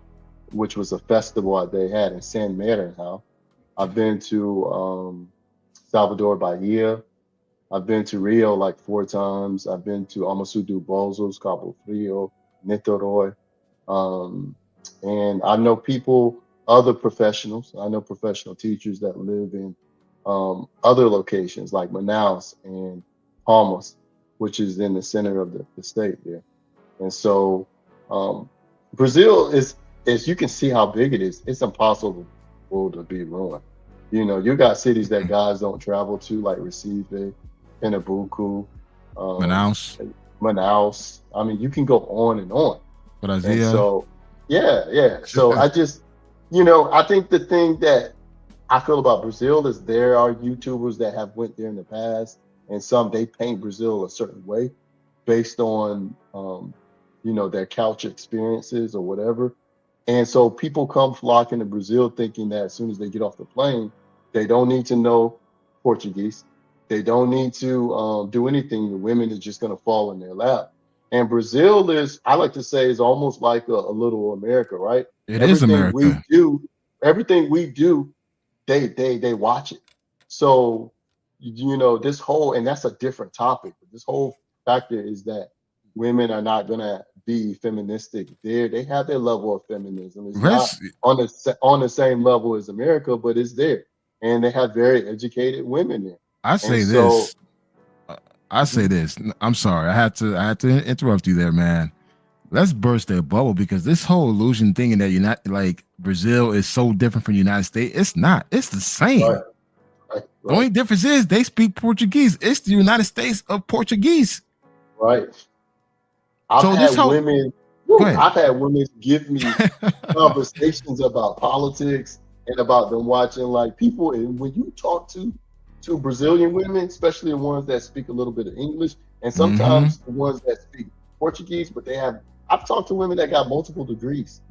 Speaker 2: which was a festival that they had in San Marinho. I've been to Salvador Bahia. I've been to Rio like 4 times. I've been to Amasu do Bozos, Cabo Frio, Niterói. Um, and I know people, other professionals. I know professional teachers that live in other locations like Manaus and Palmas, which is in the center of the state there. And so um, Brazil is, as you can see how big it is, it's impossible to be ruined. You know, you got cities that guys don't travel to, like Recife, Pernambuco,
Speaker 1: Manaus,
Speaker 2: Manaus. I mean, you can go on and on. And
Speaker 1: Brazil.
Speaker 2: so, yeah. So I just, I think the thing that I feel about Brazil is there are YouTubers that have went there in the past, and some they paint Brazil a certain way based on, their couch experiences or whatever. And so people come flocking to Brazil thinking that as soon as they get off the plane, they don't need to know Portuguese. They don't need to do anything. The women is just going to fall in their lap. And Brazil is, I like to say, is almost like a little America, right?
Speaker 1: It is America.
Speaker 2: Everything we do, they watch it. So, this whole, and that's a different topic, but this whole factor is that women are not going to be feministic. They have their level of feminism. It's not on the same level as America, but it's there. And they have very educated women there.
Speaker 1: I say this. I'm sorry. I had to interrupt you there, man. Let's burst their bubble, because this whole illusion thinking that you're not like Brazil is so different from the United States. It's not. It's the same.
Speaker 2: Right.
Speaker 1: The only difference is they speak Portuguese. It's the United States of Portuguese.
Speaker 2: Right. I've had women give me conversations about politics and about them watching like people. And when you talk to Brazilian women, especially the ones that speak a little bit of English, and sometimes the ones that speak Portuguese, but I've talked to women that got multiple degrees.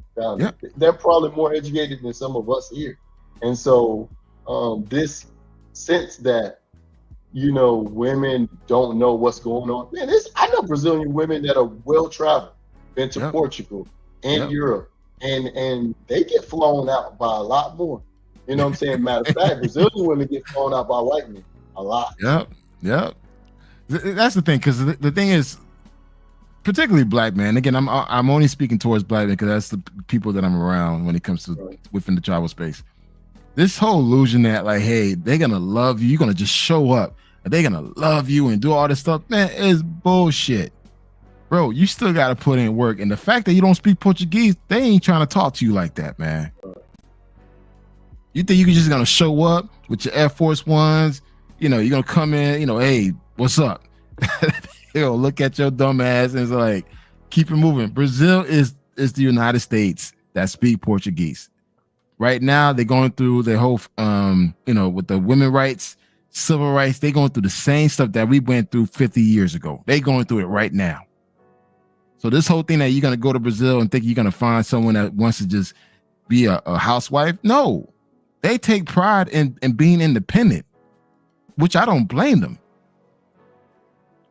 Speaker 2: They're probably more educated than some of us here. And so this sense that, women don't know what's going on. Man, I know Brazilian women that are well-traveled, been to Portugal and Europe, and they get flown out by a lot more. You know what I'm saying? Matter of fact, Brazilian women get flown out by white men a lot.
Speaker 1: Yep. That's the thing, because the thing is, particularly black men. Again, I'm only speaking towards black men because that's the people that I'm around when it comes to within the travel space. This whole illusion that like, hey, they're gonna love you, you're gonna just show up, and they're gonna love you and do all this stuff, man, is bullshit. Bro, you still gotta put in work. And the fact that you don't speak Portuguese, they ain't trying to talk to you like that, man. You think you're just gonna show up with your Air Force Ones, you're gonna come in, hey, what's up? Look at your dumb ass and it's like, keep it moving. Brazil is the United States that speak Portuguese. Right now, they're going through their whole, with the women's rights, civil rights, they're going through the same stuff that we went through 50 years ago. They're going through it right now. So this whole thing that you're going to go to Brazil and think you're going to find someone that wants to just be a housewife, no. They take pride in being independent, which I don't blame them.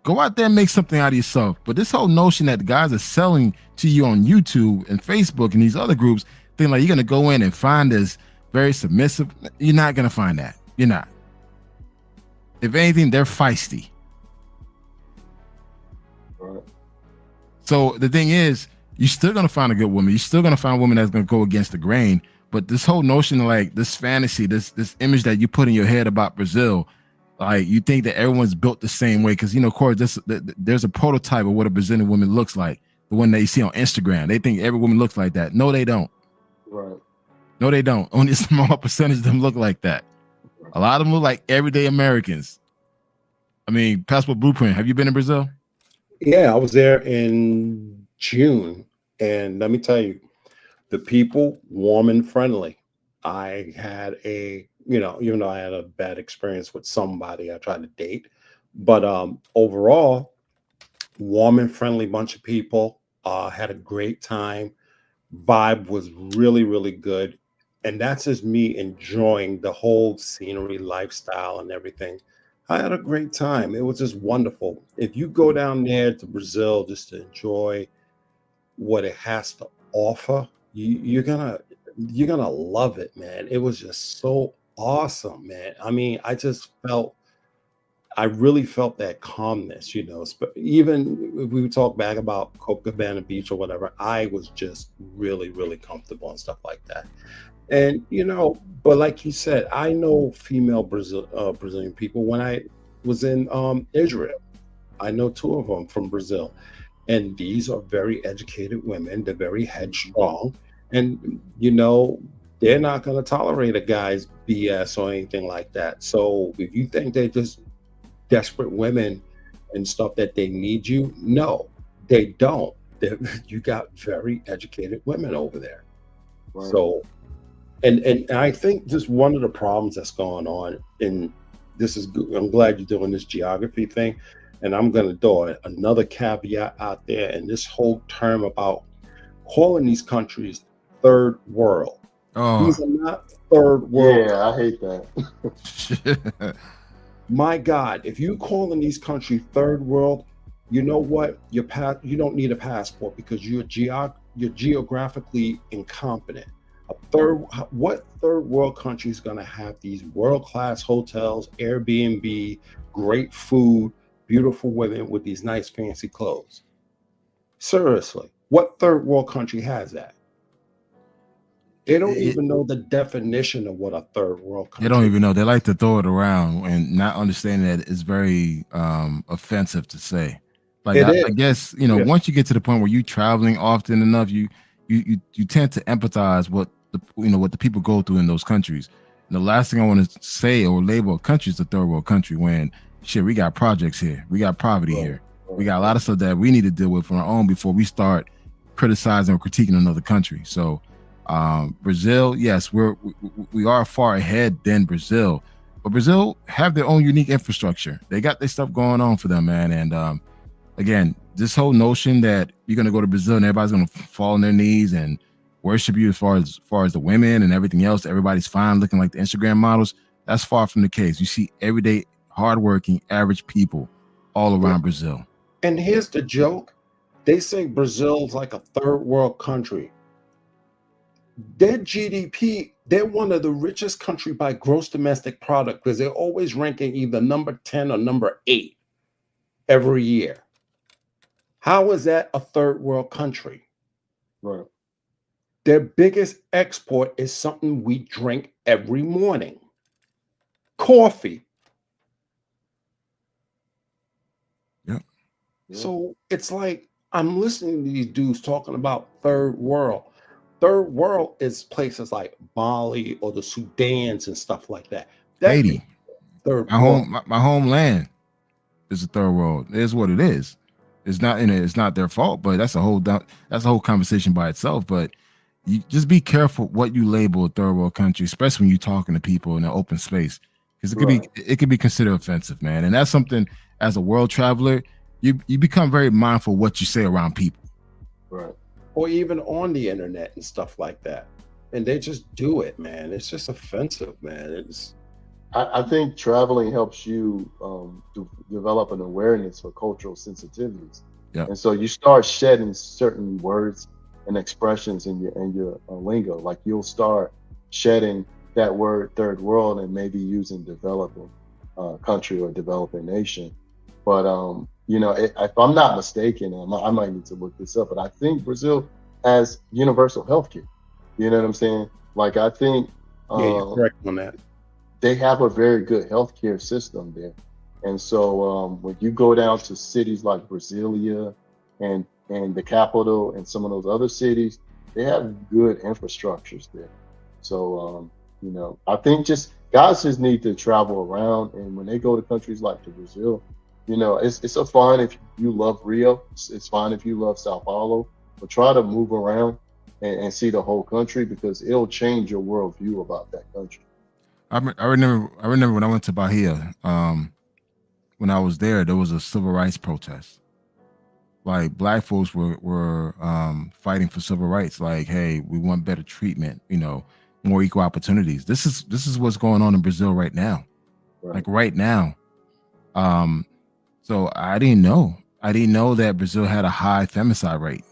Speaker 1: Go out there and make something out of yourself. But this whole notion that the guys are selling to you on YouTube and Facebook and these other groups, think like you're going to go in and find this very submissive, you're not going to find that. You're not. If anything, they're feisty.
Speaker 2: Right.
Speaker 1: So the thing is, you're still going to find a good woman. You're still going to find a woman that's going to go against the grain. But this whole notion of like this fantasy, this image that you put in your head about Brazil, like you think that everyone's built the same way. Because, of course, there's a prototype of what a Brazilian woman looks like. The one that you see on Instagram. They think every woman looks like that. No, they don't.
Speaker 2: Right.
Speaker 1: No, they don't. Only a small percentage of them look like that. A lot of them look like everyday Americans. I mean, Passport Blueprint, have you been in Brazil?
Speaker 3: Yeah, I was there in June. And let me tell you, the people, warm and friendly. I had even though I had a bad experience with somebody I tried to date, but overall, warm and friendly bunch of people, had a great time. Vibe was really, really good. And that's just me enjoying the whole scenery, lifestyle, and everything. I had a great time. It was just wonderful. If you go down there to Brazil just to enjoy what it has to offer, you're gonna love it, man. It was just so awesome, man. I mean, I really felt that calmness, even if we talk back about Copacabana Beach or whatever, I was just really, really comfortable and stuff like that. And but like you said, I know female Brazilian people. When I was in Israel, I know two of them from Brazil, and these are very educated women. They're very headstrong, and they're not going to tolerate a guy's BS or anything like that. So if you think they're just desperate women and stuff that they need you, no, they don't. You got very educated women over there.
Speaker 2: Right.
Speaker 3: So, and I think just one of the problems that's going on, and this is good. I'm glad you're doing this geography thing, and I'm going to throw another caveat out there. And this whole term about calling these countries third world.
Speaker 1: Oh,
Speaker 3: These are not third world.
Speaker 2: Yeah, I hate that.
Speaker 3: My God, if you calling these countries third world, you know what? You don't need a passport because you're geographically incompetent. What third world country is going to have these world-class hotels, Airbnb, great food, beautiful women with these nice fancy clothes? Seriously, what third world country has that? They don't even know the definition of what a third world country.
Speaker 1: They don't even know. They like to throw it around and not understanding that it's very offensive to say. Like I guess once you get to the point where you're traveling often enough, you tend to empathize what the people go through in those countries. And the last thing I want to say or label a country is a third world country when shit, we got projects here, we got poverty here, we got a lot of stuff that we need to deal with on our own before we start criticizing or critiquing another country. So Brazil, yes, we are far ahead than Brazil, but Brazil have their own unique infrastructure. They got their stuff going on for them, man. And again, this whole notion that you're gonna go to Brazil and everybody's gonna fall on their knees and worship you as far as the women and everything else, everybody's fine looking like the Instagram models. That's far from the case. You see everyday, hardworking, average people all around Brazil.
Speaker 3: And here's the joke: they say Brazil's like a third world country. Their GDP, they're one of the richest country by gross domestic product because they're always ranking either number 10 or number 8 every year. How is that a third world country?
Speaker 2: Right.
Speaker 3: Their biggest export is something we drink every morning. Coffee.
Speaker 1: Yeah.
Speaker 3: So it's like I'm listening to these dudes talking about third world. Third world is places like Mali or the Sudans and stuff like that.
Speaker 1: Haiti,
Speaker 3: third
Speaker 1: world. My homeland is a third world. It is what it is. It's not their fault, but that's a whole conversation by itself. But you just be careful what you label a third world country, especially when you're talking to people in an open space, because it could be considered offensive, man. And that's something as a world traveler, you become very mindful of what you say around people.
Speaker 2: Right.
Speaker 3: Or even on the internet and stuff like that. And they just do it, man. It's just offensive, man.
Speaker 2: I think traveling helps you to develop an awareness for cultural sensitivities.
Speaker 1: Yeah.
Speaker 2: And so you start shedding certain words and expressions in your lingo. Like you'll start shedding that word third world and maybe using developing country or developing nation. But if I'm not mistaken, I might need to look this up, but I think Brazil has universal health care. You know what I'm saying? Like, I think
Speaker 3: you're correct on that.
Speaker 2: They have a very good healthcare system there. And so when you go down to cities like Brasilia and the capital and some of those other cities, they have good infrastructures there. So, I think just guys just need to travel around. And when they go to countries like Brazil, it's a fine if you love Rio. It's fine if you love Sao Paulo, but try to move around and see the whole country because it'll change your worldview about that country.
Speaker 1: I remember when I went to Bahia. When I was there was a civil rights protest. Like black folks were fighting for civil rights. Like, hey, we want better treatment. More equal opportunities. This is what's going on in Brazil right now.
Speaker 2: Right.
Speaker 1: Like right now. So I didn't know that Brazil had a high femicide rate.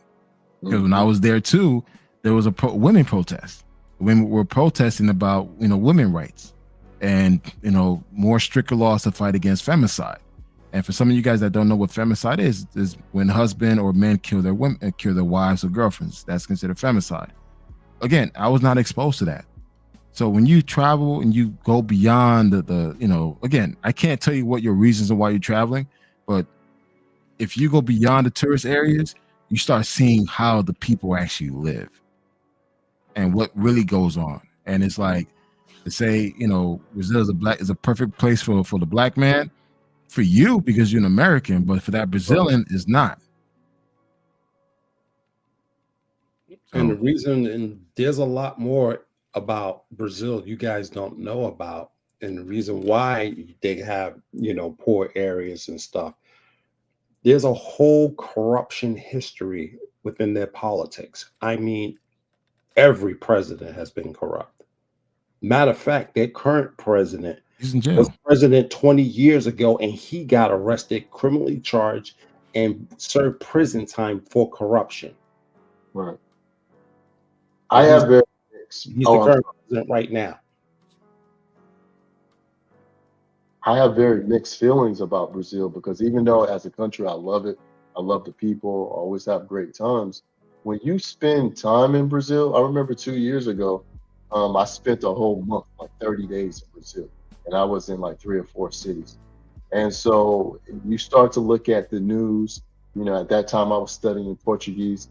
Speaker 1: Because when I was there too, there was a women protest. Women were protesting about, women rights and, more stricter laws to fight against femicide. And for some of you guys that don't know what femicide is when husband or men kill their women, kill their wives or girlfriends. That's considered femicide. Again, I was not exposed to that. So when you travel and you go beyond again, I can't tell you what your reasons are why you're traveling, but if you go beyond the tourist areas, you start seeing how the people actually live and what really goes on. And it's like to say, Brazil is a perfect place for the black man. For you, because you're an American, but for that Brazilian, is not.
Speaker 3: And the reason, and there's a lot more about Brazil you guys don't know about, and the reason why they have, poor areas and stuff. There's a whole corruption history within their politics. I mean, every president has been corrupt. Matter of fact, their current president was president 20 years ago, and he got arrested, criminally charged, and served prison time for corruption.
Speaker 2: Right. I have very mixed.
Speaker 3: He's the current president right now.
Speaker 2: I have very mixed feelings about Brazil because even though as a country I love it, I love the people, I always have great times. When you spend time in Brazil, I remember 2 years ago, I spent a whole month, like 30 days in Brazil. And I was in like 3 or 4 cities. And so you start to look at the news, at that time I was studying Portuguese,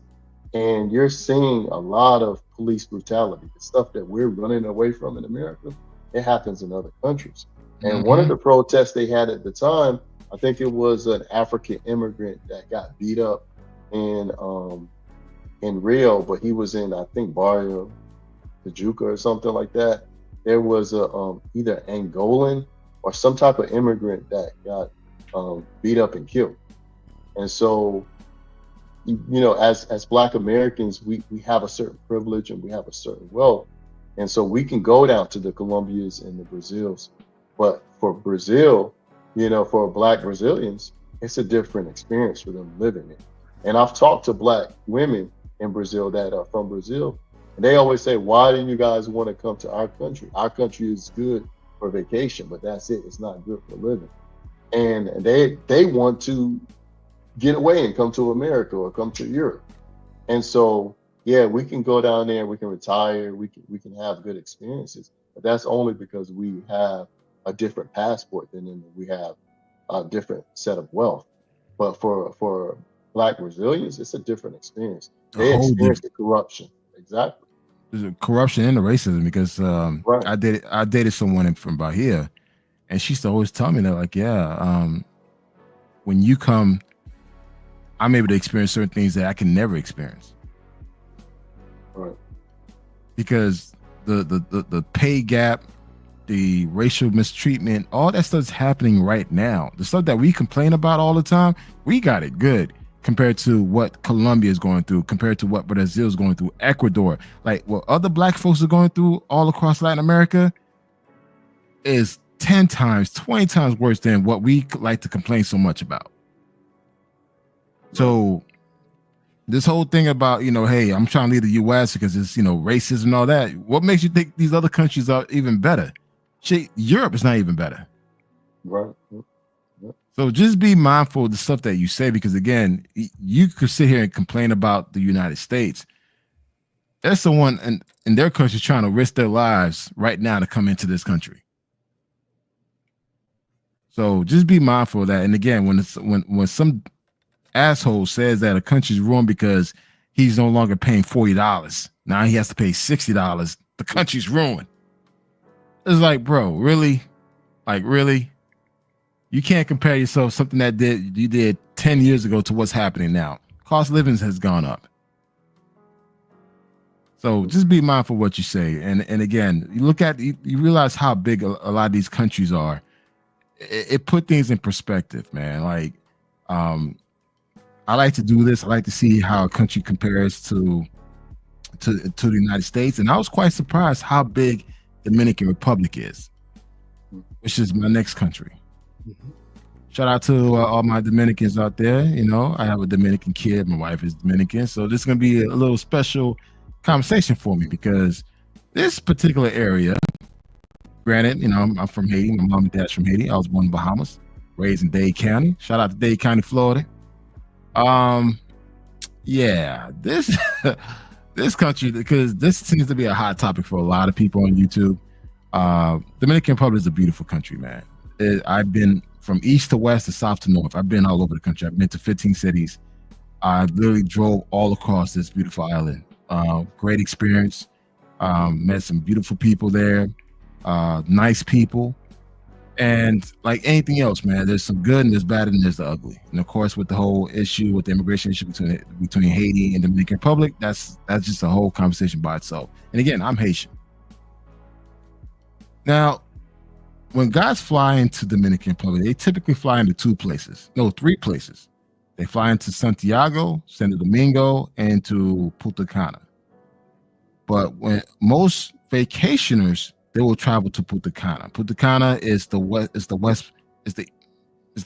Speaker 2: and you're seeing a lot of police brutality, the stuff that we're running away from in America, it happens in other countries. And one of the protests they had at the time, I think it was an African immigrant that got beat up in Rio, but he was in, I think, Barrio Tijuca or something like that. There was a either Angolan or some type of immigrant that got beat up and killed. And so, as Black Americans, we have a certain privilege and we have a certain wealth. And so we can go down to the Colombias and the Brazils. But for Brazil, for Black Brazilians, it's a different experience for them living it. And I've talked to Black women in Brazil that are from Brazil, and they always say, why do you guys want to come to our country? Our country is good for vacation, but that's it. It's not good for living. And they want to get away and come to America or come to Europe. And so, yeah, we can go down there, we can retire, we can have good experiences, but that's only because we have a different passport than them. We have a different set of wealth. But for Black Brazilians, it's a different experience. They experience the corruption. Exactly.
Speaker 1: There's a corruption and the racism because
Speaker 2: Right.
Speaker 1: I dated someone from Bahia, and she used to always tell me that, like, when you come, I'm able to experience certain things that I can never experience.
Speaker 2: Right.
Speaker 1: Because the pay gap, the racial mistreatment, all that stuff's happening right now. The stuff that we complain about all the time, we got it good compared to what Colombia is going through, compared to what Brazil is going through, Ecuador. Like what other Black folks are going through all across Latin America is 10 times, 20 times worse than what we like to complain so much about. So this whole thing about, hey, I'm trying to leave the U.S. because it's, racism and all that. What makes you think these other countries are even better? Shit, Europe is not even better.
Speaker 2: Right.
Speaker 1: So just be mindful of the stuff that you say, because again, you could sit here and complain about the United States. There's someone in their country trying to risk their lives right now to come into this country. So just be mindful of that. And again, when some asshole says that a country's ruined because he's no longer paying $40, now he has to pay $60, the country's ruined. It's like, bro, really? Like, really? You can't compare yourself something that you did 10 years ago to what's happening now. Cost of living has gone up. So just be mindful of what you say. And again, you realize how big a lot of these countries are. It put things in perspective, man. Like, I like to do this. I like to see how a country compares to the United States. And I was quite surprised how big Dominican Republic is, which is my next country. Shout out to all my Dominicans out there. You know, I have a Dominican kid. My wife is Dominican, so this is gonna be a little special conversation for me because this particular area. Granted, you know, I'm from Haiti. My mom and dad's from Haiti. I was born in Bahamas, raised in Dade County. Shout out to Dade County, Florida. Yeah, this this country, because this seems to be a hot topic for a lot of people on YouTube. Dominican Republic is a beautiful country, man. I've been from east to west to south to north. I've been all over the country. I've been to 15 cities. I literally drove all across this beautiful island. Great experience. Met some beautiful people there. Nice people. And like anything else, man, there's some good and there's bad and there's the ugly. And of course, with the whole issue with the immigration issue between Haiti and Dominican Republic, that's just a whole conversation by itself. And again, I'm Haitian. Now, when guys fly into Dominican Republic, they typically fly into three places. They fly into Santiago, Santo Domingo, and to Punta Cana. But when most vacationers, they will travel to Punta Cana. Punta Cana is the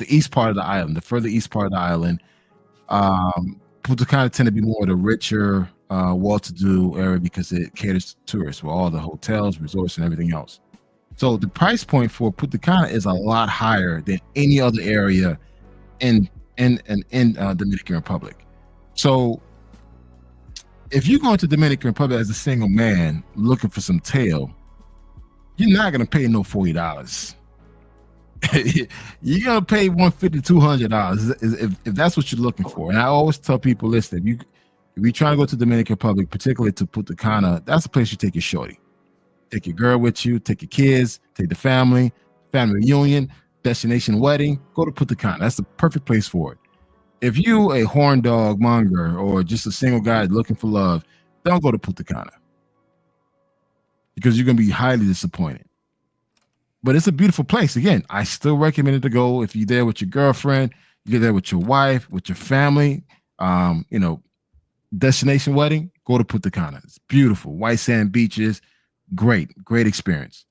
Speaker 1: east part of the island, the further east part of the island. Punta Cana tend to be more of the richer, well-to-do area because it caters to tourists with all the hotels, resorts, and everything else. So the price point for Punta Cana is a lot higher than any other area in Dominican Republic. So if you go into Dominican Republic as a single man looking for some tail, you're not gonna pay no $40. You're gonna pay $150, $200 if that's what you're looking for. And I always tell people, listen, if you're trying to go to Dominican Republic, particularly to Punta Cana, that's the place you take your shorty. Take your girl with you, take your kids, take the family reunion, destination wedding, go to Punta Cana. That's the perfect place for it. If you a horn dog monger or just a single guy looking for love, don't go to Punta Cana because you're going to be highly disappointed. But it's a beautiful place. Again, I still recommend it to go if you're there with your girlfriend, you're there with your wife, with your family, destination wedding, go to Punta Cana. It's beautiful. White sand beaches. Great experience.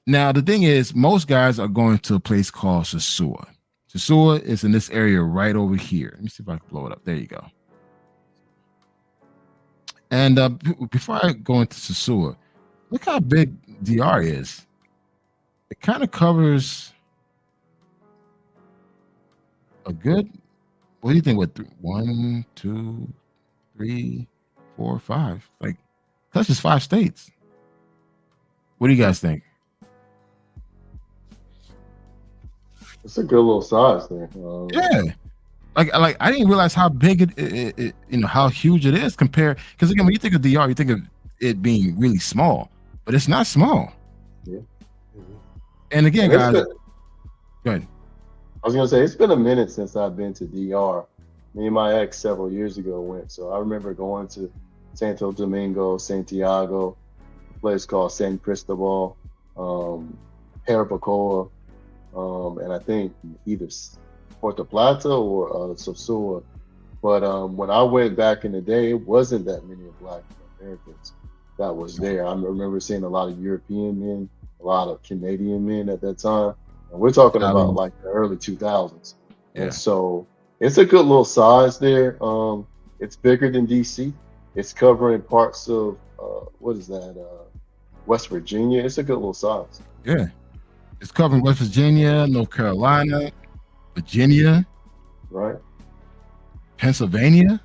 Speaker 1: Now, the thing is, most guys are going to a place called Sosua. Sosua is in this area right over here. Let me see if I can blow it up. There you go. And before I go into Sosua, look how big DR is. It kind of covers a good, what do you think? What, 1, 2, 3, 4, 5? Like, touches 5 states. What do you guys think?
Speaker 2: It's a good little size there.
Speaker 1: Yeah, like I didn't realize how big it how huge it is compared. Because again, when you think of DR, you think of it being really small, but it's not small.
Speaker 2: Yeah.
Speaker 1: And again, guys, go ahead.
Speaker 2: I was gonna say it's been a minute since I've been to DR. Me and my ex several years ago went, so I remember going to Santo Domingo, Santiago, a place called San Cristobal, Jarabacoa, and I think either Puerto Plata or Sosua. But when I went back in the day, it wasn't that many Black Americans that was there. I remember seeing a lot of European men, a lot of Canadian men at that time. And we're talking about like the early 2000s.
Speaker 1: Yeah.
Speaker 2: And so it's a good little size there. It's bigger than DC. It's covering parts of West Virginia. It's a good little size.
Speaker 1: Yeah, it's covering West Virginia, North Carolina, Virginia,
Speaker 2: right?
Speaker 1: Pennsylvania.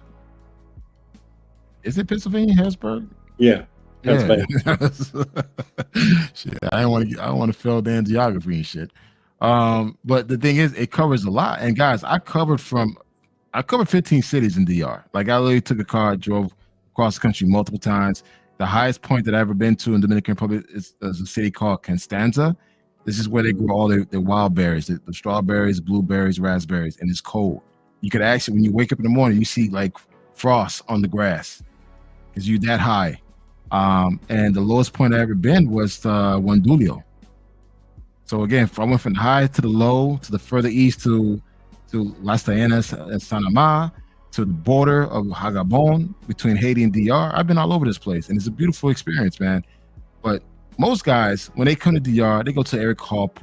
Speaker 1: Is it Pennsylvania, Harrisburg?
Speaker 3: Yeah.
Speaker 1: Yeah. Shit, I don't want to fail damn geography and shit. But the thing is, it covers a lot. And guys, I covered 15 cities in DR. Like I literally took a car, drove across the country multiple times. The highest point that I've ever been to in Dominican Republic is a city called Constanza. This is where they grow all their wild berries, the strawberries, blueberries, raspberries, and it's cold. You could actually, when you wake up in the morning, you see like frost on the grass because you're that high. And the lowest point I ever been was Wandulio. So again, I went from the high to the low, to the further east to Las Taenas and Sanamá, to the border of Hagabon between Haiti and DR. I've been all over this place, and it's a beautiful experience, man. But most guys, when they come to DR, they go to an area called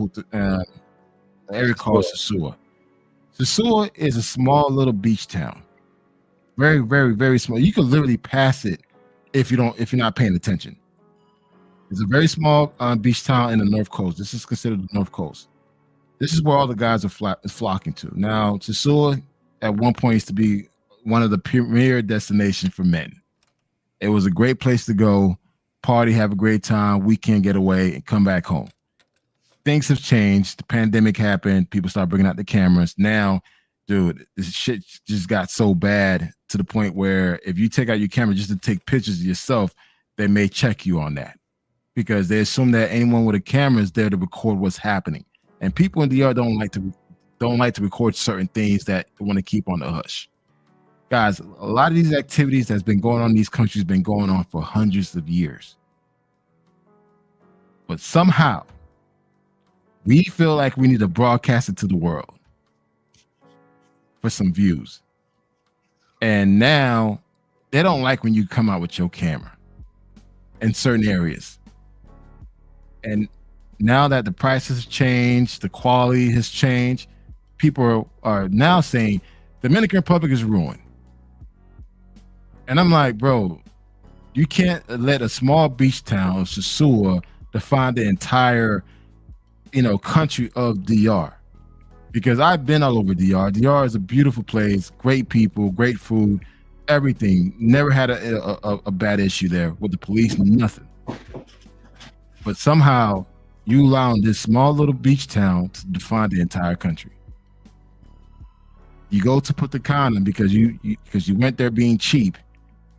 Speaker 1: an area called Sosua. Sosua is a small little beach town. Very, very, very small. You can literally pass it if you're not paying attention. It's a very small beach town in the North Coast. This is considered the North Coast. This is where all the guys are flocking to. Now, Sosua at one point used to be one of the premier destinations for men. It was a great place to go, party, have a great time, weekend getaway, and come back home. Things have changed. The pandemic happened. People start bringing out the cameras. Now, dude, this shit just got so bad to the point where if you take out your camera just to take pictures of yourself, they may check you on that because they assume that anyone with a camera is there to record what's happening. And people in DR don't like to record certain things that they want to keep on the hush. Guys, a lot of these activities that's been going on in these countries been going on for hundreds of years. But somehow, we feel like we need to broadcast it to the world for some views. And now, they don't like when you come out with your camera in certain areas. And now that the prices have changed, the quality has changed, people are now saying Dominican Republic is ruined. And I'm like, bro, you can't let a small beach town of Sosua define the entire, country of DR. Because I've been all over DR. DR is a beautiful place, great people, great food, everything. Never had a bad issue there with the police, nothing. But somehow you allowing this small little beach town to define the entire country. You go to Punta Cana because you went there being cheap.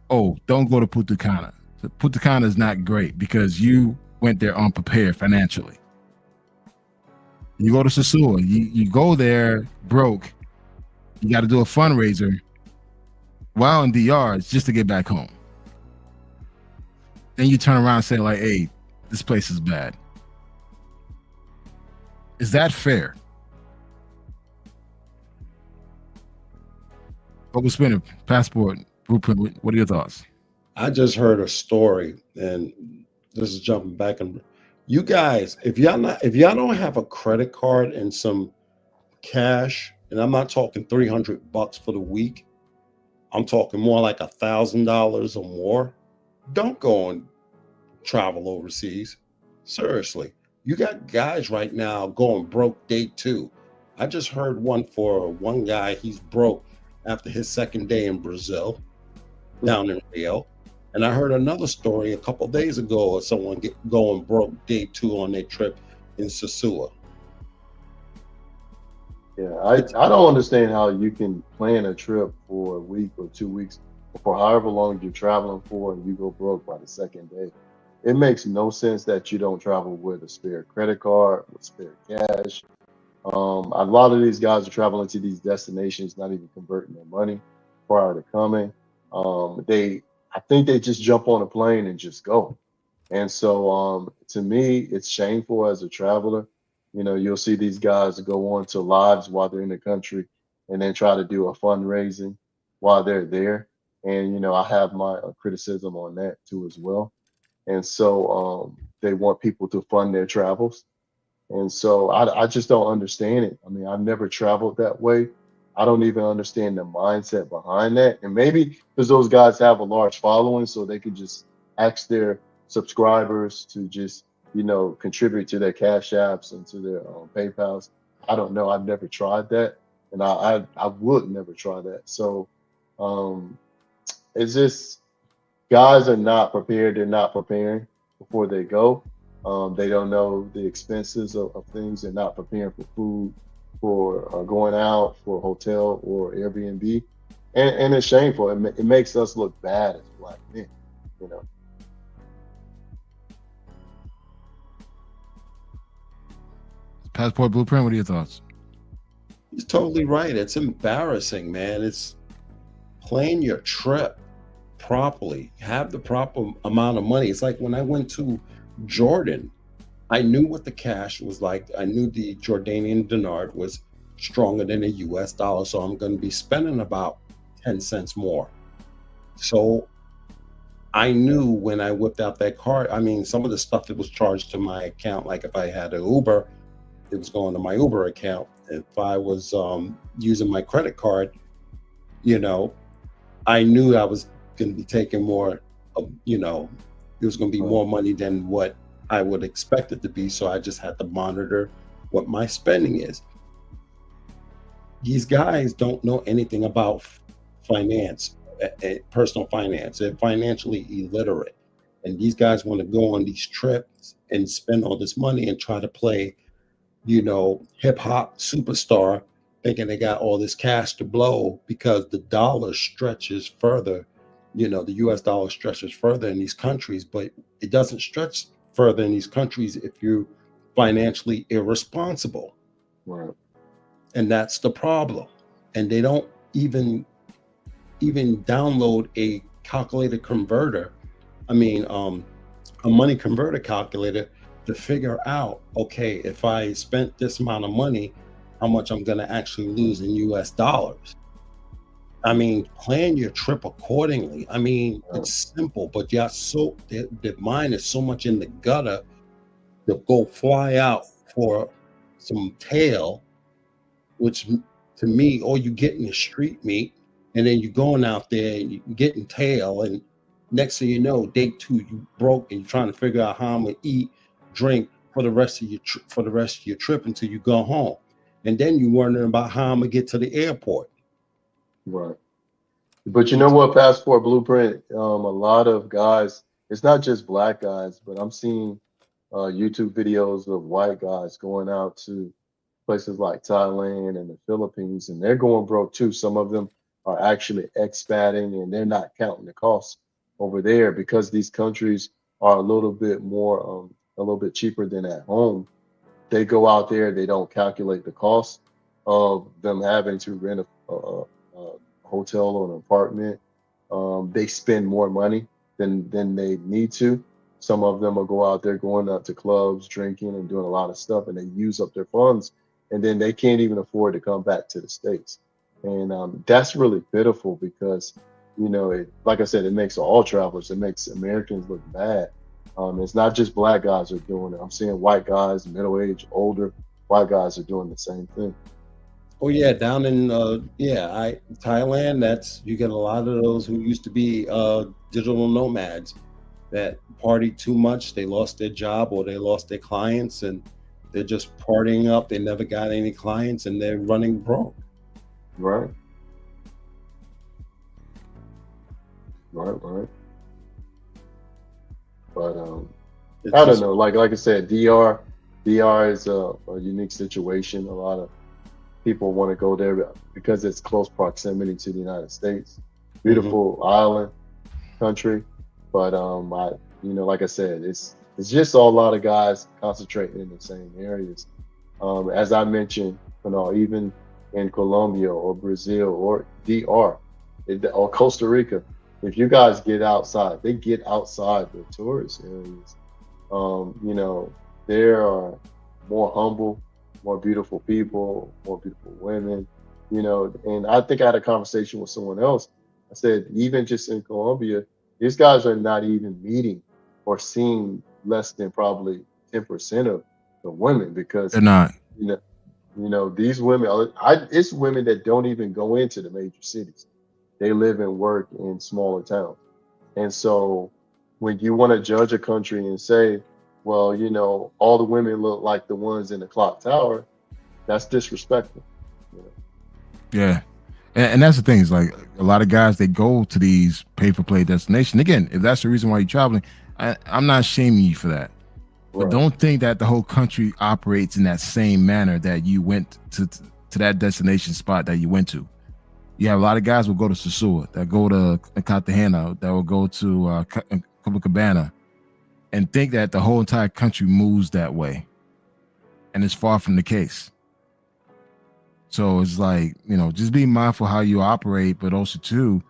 Speaker 1: Oh, don't go to Punta Cana. So Punta Cana is not great because you went there unprepared financially. You go to Sosua, you go there broke. You got to do a fundraiser while in DR just to get back home. Then you turn around and say like, hey, this place is bad. Is that fair? Bubble Spinner, Passport, Blueprint, what are your thoughts?
Speaker 5: I just heard a story, and this is jumping back. And you guys, if y'all don't have a credit card and some cash, and I'm not talking $300 for the week, I'm talking more like $1,000 or more, don't go and travel overseas. Seriously, you got guys right now going broke day 2. I just heard one guy, he's broke after his second day in Brazil, down in Rio. And I heard another story a couple of days ago of someone going broke day 2 on their trip in Sosua.
Speaker 2: Yeah, I don't understand how you can plan a trip for a week or 2 weeks or for however long you're traveling for and you go broke by the second day. It makes no sense that you don't travel with a spare credit card, with spare cash. A lot of these guys are traveling to these destinations, not even converting their money prior to coming. I think they just jump on a plane and just go. And so to me, it's shameful as a traveler. You'll see these guys go on to lives while they're in the country and then try to do a fundraising while they're there. And, I have my criticism on that too as well. And so they want people to fund their travels. And so I just don't understand it. I mean, I've never traveled that way. I don't even understand the mindset behind that. And maybe because those guys have a large following, so they could just ask their subscribers to just, contribute to their Cash Apps and to their PayPals. I don't know. I've never tried that. And I would never try that. So it's just guys are not prepared. They're not preparing before they go. They don't know the expenses of things. They're not preparing for food, for going out, for a hotel or Airbnb. And it's shameful. It makes us look bad as Black men,
Speaker 1: Passport Blueprint, what are your thoughts?
Speaker 5: He's totally right. It's embarrassing, man. It's plan your trip properly. Have the proper amount of money. It's like when I went to Jordan, I knew what the cash was like. I knew the Jordanian dinar was stronger than the US dollar. So I'm going to be spending about 10 cents more. So I knew when I whipped out that card, I mean, some of the stuff that was charged to my account, like if I had an Uber, it was going to my Uber account. If I was using my credit card, you know, I knew I was going to be taking more, you know, it was going to be more money than what I would expect it to be. So I just had to monitor what my spending is. These guys don't know anything about finance, personal finance. They're financially illiterate. And these guys want to go on these trips and spend all this money and try to play, you know, hip hop superstar, thinking they got all this cash to blow because the dollar stretches further. You know, the US dollar stretches further in these countries, but it doesn't stretch further in these countries if you're financially irresponsible.
Speaker 2: Right.
Speaker 5: And that's the problem. And they don't even download a calculator converter. I mean, a money converter calculator to figure out, okay, if I spent this amount of money, how much I'm going to actually lose in US dollars. I mean, plan your trip accordingly. I mean, it's simple, but yeah, so their mind is so much in the gutter to go fly out for some tail, which to me, all you getting is street meat, and then you're going out there and you're getting tail, and next thing you know, day 2 you broke and you're trying to figure out how I'm gonna eat, drink for the rest of your trip until you go home, and then you're wondering about how I'm gonna get to the airport.
Speaker 2: Right. But you know what, Passport Blueprint, a lot of guys, it's not just black guys, but I'm seeing YouTube videos of white guys going out to places like Thailand and the Philippines, and they're going broke too. Some of them are actually expating, and they're not counting the costs over there because these countries are a little bit more, a little bit cheaper than at home. They go out there, they don't calculate the cost of them having to rent a hotel or an apartment. They spend more money than they need to. Some of them will go out there going out to clubs, drinking and doing a lot of stuff, and they use up their funds, and then they can't even afford to come back to the States. And that's really pitiful because, you know, like I said, it makes all travelers, it makes Americans look bad. It's not just black guys who are doing it. I'm seeing white guys, middle-aged, older white guys are doing the same thing.
Speaker 5: Oh yeah, down in Thailand, that's, you get a lot of those who used to be digital nomads that partied too much, they lost their job or they lost their clients, and they're just partying up. They never got any clients and they're running broke.
Speaker 2: Right. Right. But I don't know. Like I said, DR is a unique situation. A lot of people want to go there because it's close proximity to the United States. Beautiful island country, but like I said, it's just a lot of guys concentrating in the same areas. As I mentioned, even in Colombia or Brazil or DR or Costa Rica, if you guys get outside, they get outside the tourist areas. There are more humble, more beautiful people, more beautiful women, and I think I had a conversation with someone else. I said, even just in Colombia, these guys are not even meeting or seeing less than probably 10% of the women, because
Speaker 1: They're not.
Speaker 2: These women, it's women that don't even go into the major cities. They live and work in smaller towns. And so when you want to judge a country and say, well, all the women look like the ones in the clock tower, that's disrespectful.
Speaker 1: Yeah. And that's the thing, is like a lot of guys, they go to these pay-for-play destinations. Again, if that's the reason why you're traveling, I'm not shaming you for that. But don't think that the whole country operates in that same manner that you went to that destination spot that you went to. You have a lot of guys who go to Sosua, that go to Cartagena, that will go to Copacabana, and think that the whole entire country moves that way. And it's far from the case. So it's like, just be mindful how you operate, but also too,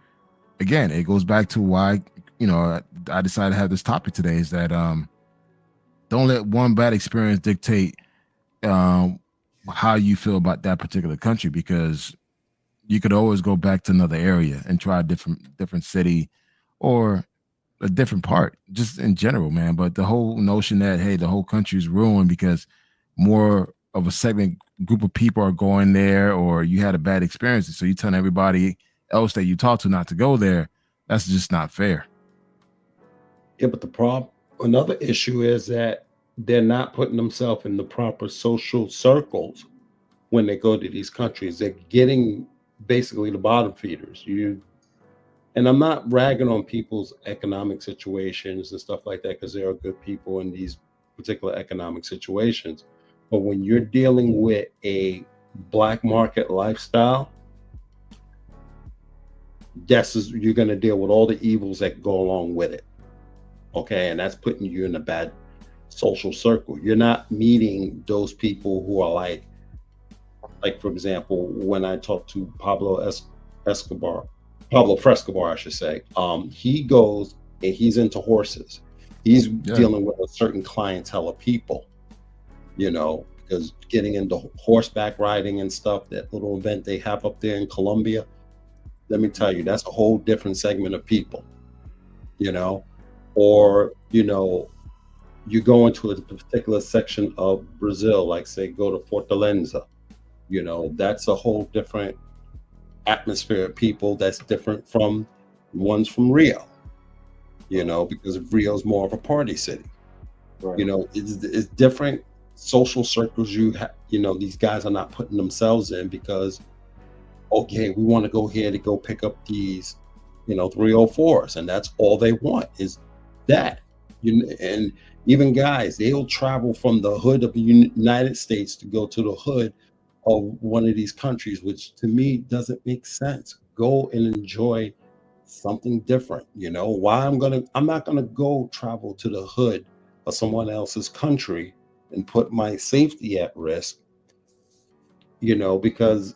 Speaker 1: again, it goes back to why, I decided to have this topic today, is that don't let one bad experience dictate how you feel about that particular country, because you could always go back to another area and try a different city or a different part, just in general, man. But the whole notion that, hey, the whole country is ruined because more of a segment group of people are going there, or you had a bad experience, so you telling everybody else that you talk to not to go there. That's just not fair.
Speaker 5: Yeah, but the problem, another issue is that they're not putting themselves in the proper social circles when they go to these countries. They're getting basically the bottom feeders. And I'm not ragging on people's economic situations and stuff like that, because there are good people in these particular economic situations. But when you're dealing with a black market lifestyle, you're going to deal with all the evils that go along with it. Okay, and that's putting you in a bad social circle. You're not meeting those people who are like for example, when I talked to Pablo Frescobar, I should say, he goes and he's into horses. He's dealing with a certain clientele of people, because getting into horseback riding and stuff, that little event they have up there in Colombia, let me tell you, that's a whole different segment of people, or, you go into a particular section of Brazil, like say, go to Fortaleza, that's a whole different atmosphere of people that's different from ones from Rio, because Rio's more of a party city. Right. It's different social circles these guys are not putting themselves in because, okay, we want to go here to go pick up these, 304s, and that's all they want is that. And even guys, they'll travel from the hood of the United States to go to the hood of one of these countries, which to me doesn't make sense. Go and enjoy something different. Why I'm not gonna go travel to the hood of someone else's country and put my safety at risk, because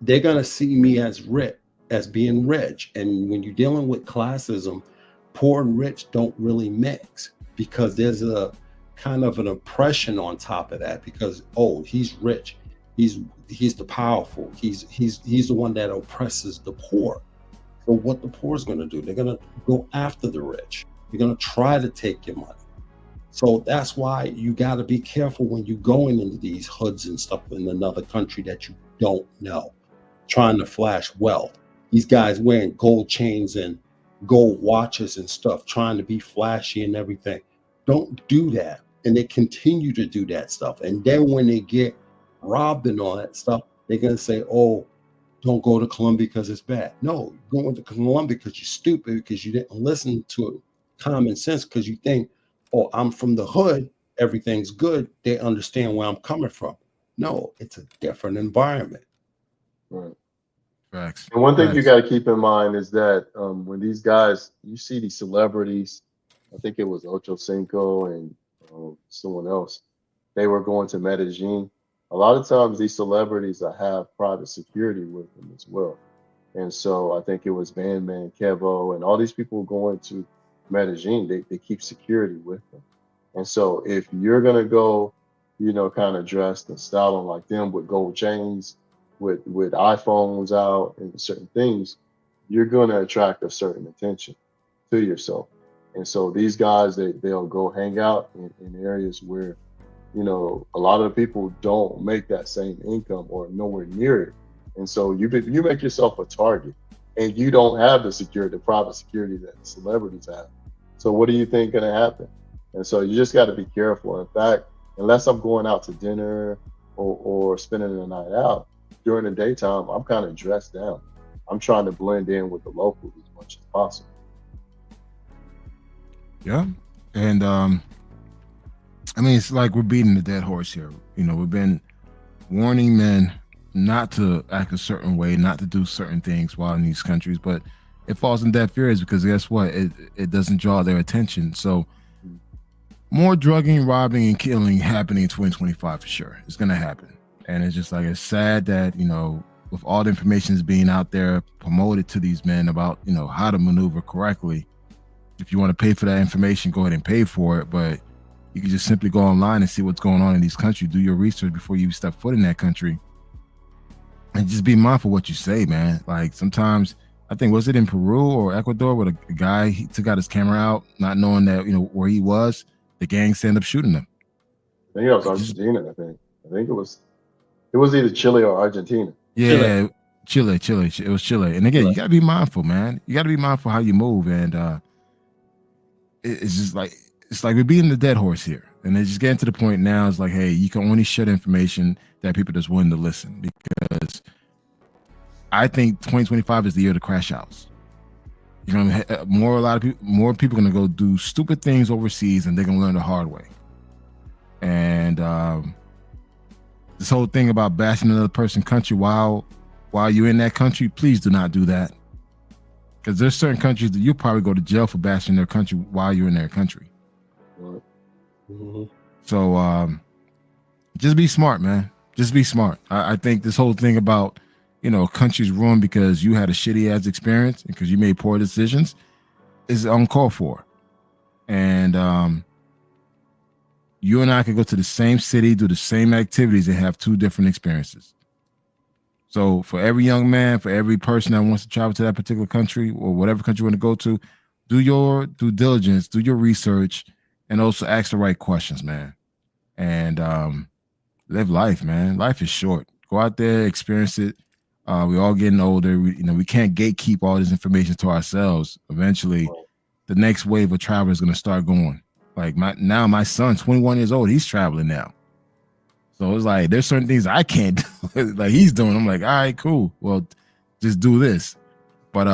Speaker 5: they're gonna see me as being rich. And when you're dealing with classism, poor and rich don't really mix, because there's a kind of an oppression on top of that, because, oh, he's rich, he's the powerful, he's the one that oppresses the poor. So what the poor is going to do, they're going to go after the rich. They're going to try to take your money. So that's why you got to be careful when you're going into these hoods and stuff in another country that you don't know, trying to flash wealth. These guys wearing gold chains and gold watches and stuff, trying to be flashy and everything. Don't do that. And they continue to do that stuff. And then when they get robbed and all that stuff, they're going to say, oh, don't go to Colombia because it's bad. No, you're going to Colombia because you're stupid, because you didn't listen to common sense, because you think, oh, I'm from the hood, everything's good. They understand where I'm coming from. No, it's a different environment.
Speaker 2: Right.
Speaker 1: Facts.
Speaker 2: And one thing you got to keep in mind is that when these guys, you see these celebrities, I think it was Ocho Cinco and someone else, they were going to Medellin. A lot of times these celebrities have private security with them as well. And so I think it was Bandman, Kevo, and all these people going to Medellin, they keep security with them. And so if you're going to go, kind of dressed and styling like them with gold chains, with iPhones out and certain things, you're going to attract a certain attention to yourself. And so these guys, they'll go hang out in areas where, a lot of the people don't make that same income or nowhere near it. And so you make yourself a target, and you don't have the private security that the celebrities have. So what do you think going to happen? And so you just got to be careful. In fact, unless I'm going out to dinner or spending the night out, during the daytime, I'm kind of dressed down. I'm trying to blend in with the locals as much as possible.
Speaker 1: Yeah. And it's like we're beating the dead horse here. We've been warning men not to act a certain way, not to do certain things while in these countries, but it falls in deaf ears because guess what? It doesn't draw their attention. So more drugging, robbing, and killing happening in 2025 for sure. It's going to happen. And it's just like, it's sad that, with all the information is being out there promoted to these men about, how to maneuver correctly. If you want to pay for that information, go ahead and pay for it. But you can just simply go online and see what's going on in these countries. Do your research before you step foot in that country. And just be mindful what you say, man. Like sometimes, I think, was it in Peru or Ecuador where a guy, he took out his camera out, not knowing that, where he was, the gangs ended up shooting him.
Speaker 2: I think that was Argentina, I think. I think it was either Chile or Argentina.
Speaker 1: Yeah, Chile. It was Chile. And again,
Speaker 5: Chile.
Speaker 1: you gotta be mindful, man. You gotta be mindful how you move. And it's just like we're beating the dead horse here. And it's just getting to the point now. It's like, hey, you can only share the information that people that's willing to listen, because I think 2025 is the year to crash outs. You know, more people are gonna go do stupid things overseas, and they're gonna learn the hard way. And this whole thing about bashing another person's country while you're in that country, please do not do that. Because there's certain countries that you'll probably go to jail for bashing their country while you're in their country.
Speaker 5: Mm-hmm.
Speaker 1: So just be smart, man. Just be smart. I think this whole thing about, you know, countries ruined because you had a shitty ass experience and because you made poor decisions is uncalled for. And you and I could go to the same city, do the same activities, and have two different experiences. So for every young man, for every person that wants to travel to that particular country or whatever country you want to go to, do your due diligence, do your research, and also ask the right questions, man. And live life, man. Life is short. Go out there, experience it. We're all getting older. We can't gatekeep all this information to ourselves. Eventually, the next wave of travel is going to start going. Like my son, 21 years old, he's traveling now. So it's like there's certain things I can't do. Like he's doing. I'm like, all right, cool. Well, just do this. But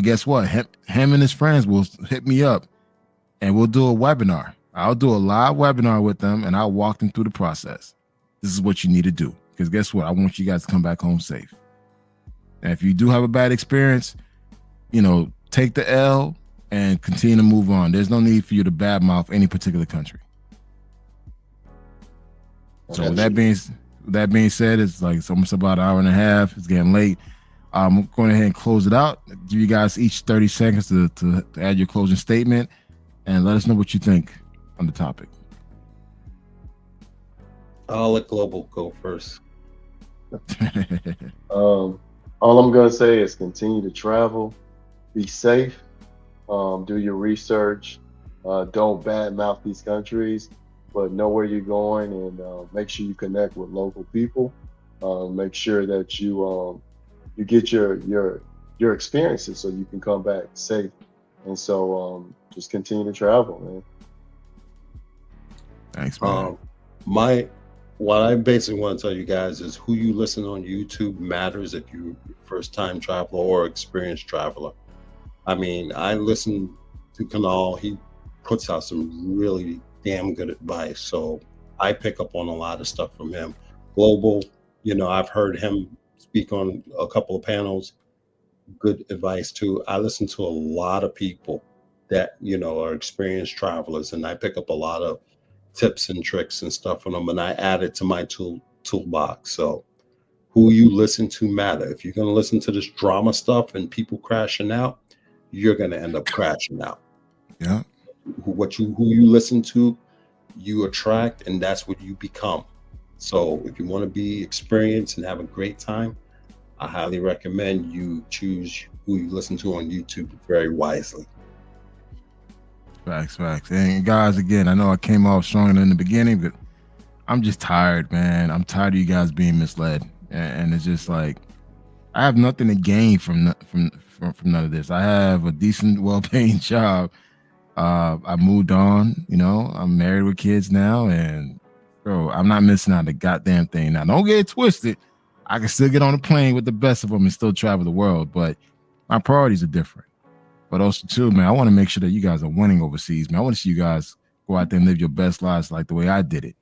Speaker 1: guess what? Him and his friends will hit me up, and we'll do a webinar. I'll do a live webinar with them, and I'll walk them through the process. This is what you need to do. Because guess what? I want you guys to come back home safe. And if you do have a bad experience, you know, take the L and continue to move on. There's no need for you to badmouth any particular country. So with that being said, it's like it's almost about an hour and a half. It's getting late. I'm going ahead and close it out. Give you guys each 30 seconds to add your closing statement and let us know what you think on the topic.
Speaker 5: I'll let Global go first.
Speaker 2: All I'm going to say is continue to travel, be safe, do your research, don't badmouth these countries, but know where you're going, and make sure you connect with local people. Make sure that you get your experiences so you can come back safe. And so just continue to travel, man.
Speaker 1: Thanks, man.
Speaker 5: What I basically want to tell you guys is who you listen on YouTube matters if you're a first-time traveler or experienced traveler. I mean, I listen to Kunal. He puts out some really damn good advice. So I pick up on a lot of stuff from him. Global, you know, I've heard him speak on a couple of panels. Good advice too. I listen to a lot of people that, you know, are experienced travelers, and I pick up a lot of tips and tricks and stuff from them, and I add it to my toolbox. So who you listen to matter. If you're going to listen to this drama stuff and people crashing out, you're going to end up crashing out.
Speaker 1: Yeah.
Speaker 5: Who you listen to, you attract, and that's what you become. So if you want to be experienced and have a great time, I highly recommend you choose who you listen to on YouTube very wisely.
Speaker 1: Facts. And guys, again, I know I came off stronger in the beginning, but I'm just tired, man. I'm tired of you guys being misled, and it's just like I have nothing to gain from none of this. I have a decent, well-paying job. I moved on. You know, I'm married with kids now, and bro, I'm not missing out on the goddamn thing. Now, don't get it twisted. I can still get on a plane with the best of them and still travel the world, but my priorities are different. But also, too, man, I want to make sure that you guys are winning overseas, man. I want to see you guys go out there and live your best lives like the way I did it.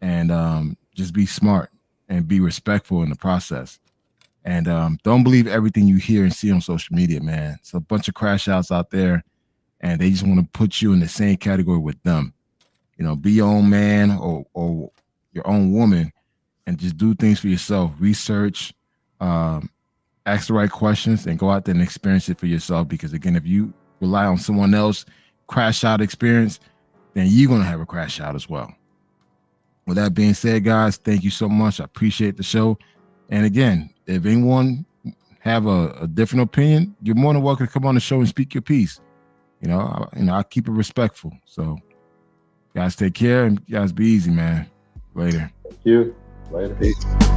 Speaker 1: And just be smart and be respectful in the process. And don't believe everything you hear and see on social media, man. It's a bunch of crash outs out there, and they just want to put you in the same category with them. You know, be your own man or your own woman and just do things for yourself. Research, ask the right questions, and go out there and experience it for yourself. Because again, if you rely on someone else crash out experience, then you're going to have a crash out as well. With that being said, guys, thank you so much. I appreciate the show. And again, if anyone have a different opinion, you're more than welcome to come on the show and speak your piece. I keep it respectful. So guys, take care, and guys, be easy, man. Later.
Speaker 2: Thank you. Later.
Speaker 5: Peace.